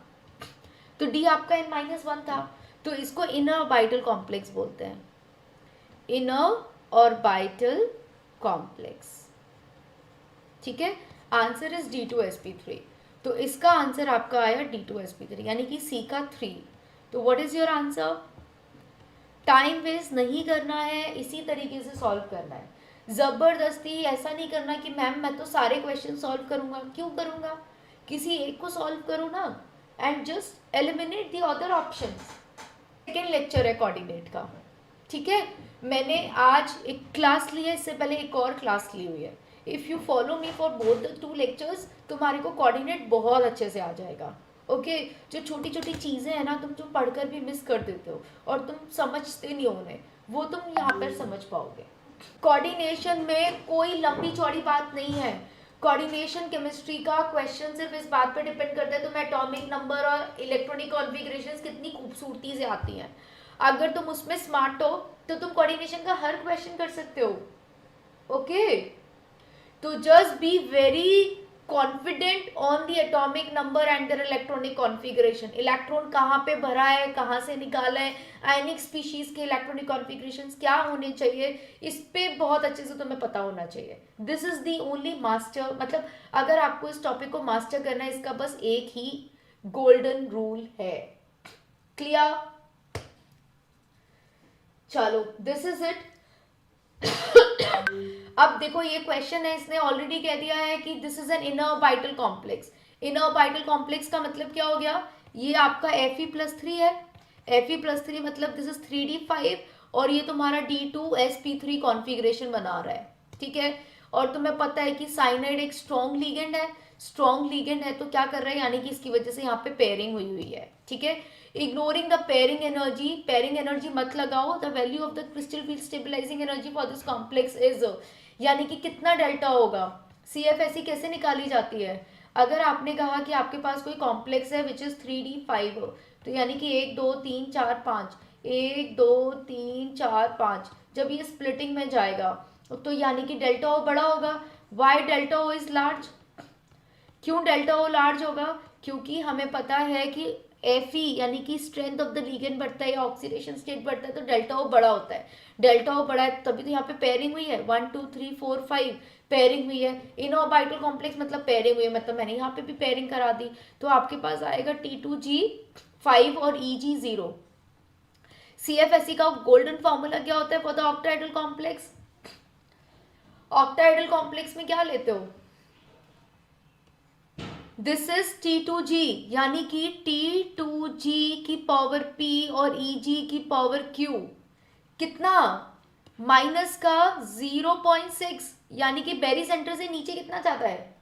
तो D आपका n-1 था, तो इसको इनर ऑर्बिटल कॉम्प्लेक्स बोलते हैं, इनर ऑर्बिटल कॉम्प्लेक्स। ठीक है, आंसर इज D2sp3। तो इसका आंसर आपका आया D2sp3 यानी कि C का 3। तो what is your answer? Time waste नहीं करना है, इसी तरीके से सॉल्व करना है। जबरदस्ती ऐसा नहीं करना कि मैम मैं तो सारे क्वेश्चन सॉल्व करूंगा। क्यों करूंगा, किसी एक को सॉल्व करो ना, and just eliminate the other options. Second lecture है कोऑर्डिनेट का। ठीक है, मैंने आज एक क्लास ली है, इससे पहले एक और क्लास ली हुई है। If you follow me for both the 2 lectures, तुम्हारे को कोऑर्डिनेट बहुत अच्छे से आ जाएगा। ओके, जो छोटी छोटी चीज़ें हैं ना, तुम जो पढ़कर भी मिस कर देते हो और तुम समझते नहीं हो उन्हें, वो तुम यहाँ पर समझ पाओगे। कोऑर्डिनेशन में कोई लंबी चौड़ी बात नहीं है। कोऑर्डिनेशन केमिस्ट्री का क्वेश्चन सिर्फ इस बात पर डिपेंड करता है तुम्हें एटॉमिक नंबर और इलेक्ट्रॉनिक कॉन्फ़िगरेशंस कितनी खूबसूरती से आती हैं। अगर तुम उसमें स्मार्ट हो तो तुम कोऑर्डिनेशन का हर क्वेश्चन कर सकते हो। ओके, तो just be very confident on the atomic number and their electronic configuration. Electron कहाँ पे भरा है, कहाँ से निकाला है, आयनिक स्पीशीज के इलेक्ट्रॉनिक कॉन्फ़िगरेशंस क्या होने चाहिए, इस पे बहुत अच्छे से तुम्हें पता होना चाहिए। This is the only master, मतलब अगर आपको इस टॉपिक को मास्टर करना है, इसका बस एक ही गोल्डन रूल है। क्लियर? चलो, दिस इज इट। अब देखो ये क्वेश्चन है, इसने ऑलरेडी कह दिया है कि this is an inner orbital complex. Inner orbital complex का मतलब क्या हो गया, ये आपका Fe+3 है। Fe+3 मतलब दिस इज 3d5 और ये तुम्हारा D2sp3 कॉन्फ़िगरेशन बना रहा है। ठीक है, और तुम्हें पता है कि साइनाइड एक स्ट्रॉन्ग लिगेंड है। स्ट्रॉन्ग लिगेंड है तो क्या कर रहा है, यानी कि इसकी वजह से यहाँ पे पेयरिंग हुई हुई है। ठीक है, ignoring the pairing energy, pairing energy मत लगाओ। The value of the crystal field stabilizing energy for this complex is, यानी कि कितना डेल्टा होगा। CFSE कैसे निकाली जाती है, अगर आपने कहा कि आपके पास कोई कॉम्प्लेक्स है विच इज 3d5, तो यानी कि 1 2 3 4 5, 1 2 3 4 5, जब ये स्प्लिटिंग में जाएगा तो यानी कि डेल्टा ओ बड़ा होगा। Why delta O is large? क्यों डेल्टा ओ लार्ज होगा, क्योंकि हमें पता है कि Fe यानी कि स्ट्रेंथ ऑफ द लिगेंड बढ़ता है या ऑक्सीडेशन स्टेट बढ़ता है तो डेल्टा ओ बड़ा होता है। डेल्टा ओ बड़ा है तभी तो यहाँ पे पेयरिंग हुई है, 1 2 3 4 5 पेयरिंग हुई है। इनर ऑर्बिटल कॉम्प्लेक्स मतलब पेयरिंग हुई है, मतलब मैंने यहाँ पे भी पेयरिंग करा दी, तो आपके पास आएगा T2G5 और EG0। CFSE का गोल्डन फॉर्मूला क्या होता है for the octahedral complex? Octahedral complex में क्या लेते हो, दिस इज T2G, यानी कि T2G की पावर P और EG की पावर Q कितना, माइनस का 0.6, यानी कि बेरी सेंटर से नीचे कितना जाता है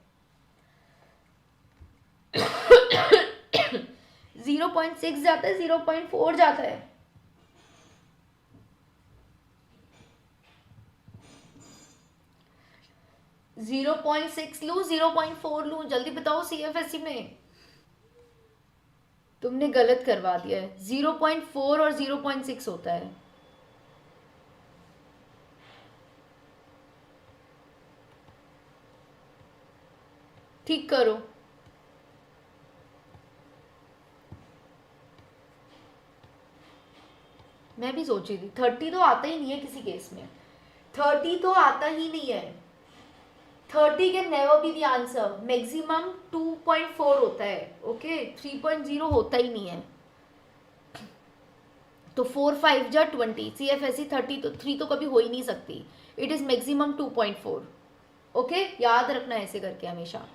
0.6 जाता है, 0.4 जाता है। जीरो 0.6 लू, 0.4 लू, जल्दी बताओ। CFSE में तुमने गलत करवा दिया है, 0.4 और 0.6 होता है। ठीक करो। मैं भी सोच रही थी 30 तो आता ही नहीं है किसी केस में, 30 तो आता ही नहीं है। 30 can never be the answer, maximum 2.4 होता है। ओके, 3.0 होता ही नहीं है। तो 4 5 जा 20, CFSE 30 तो 3 तो कभी हो ही नहीं सकती, इट इज मैक्सिमम 2.4। ओके, याद रखना ऐसे करके हमेशा।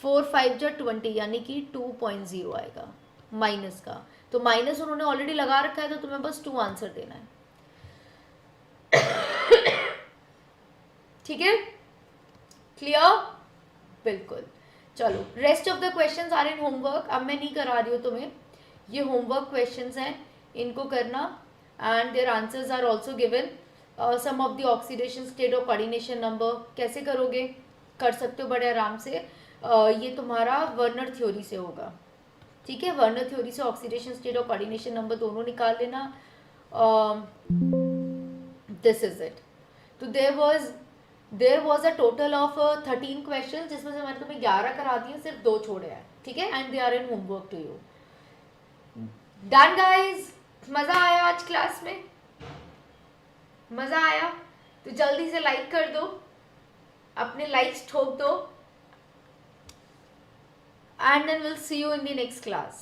4 5 जा 20 यानी कि 2.0 आएगा। माइनस का, तो माइनस उन्होंने ऑलरेडी लगा रखा है, तो तुम्हें बस 2 आंसर देना है। ठीक है, क्लियर? बिल्कुल। चलो, rest of the questions are in homework. अब मैं नहीं करा रही हूँ तुम्हें, ये होमवर्क क्वेश्चंस हैं, इनको करना, and their answers are also given. Some of the oxidation state of coordination number कैसे करोगे, कर सकते हो बड़े आराम से। ये तुम्हारा वर्नर थ्योरी से होगा, ठीक है? वर्नर थ्योरी से ऑक्सीडेशन स्टेट और कोऑर्डिनेशन नंबर दोनों निकाल लेना। This is it. तो there was a total of 13 question, जिसमें से मैंने तुम्हें 11 करा दिए, सिर्फ 2 छोड़े हैं, ठीक है? And they are in homework to you. Done guys, मजा आया आज क्लास में? मजा आया तो जल्दी से लाइक कर दो, अपने लाइक्स ठोक दो, and then we'll see you in the next class.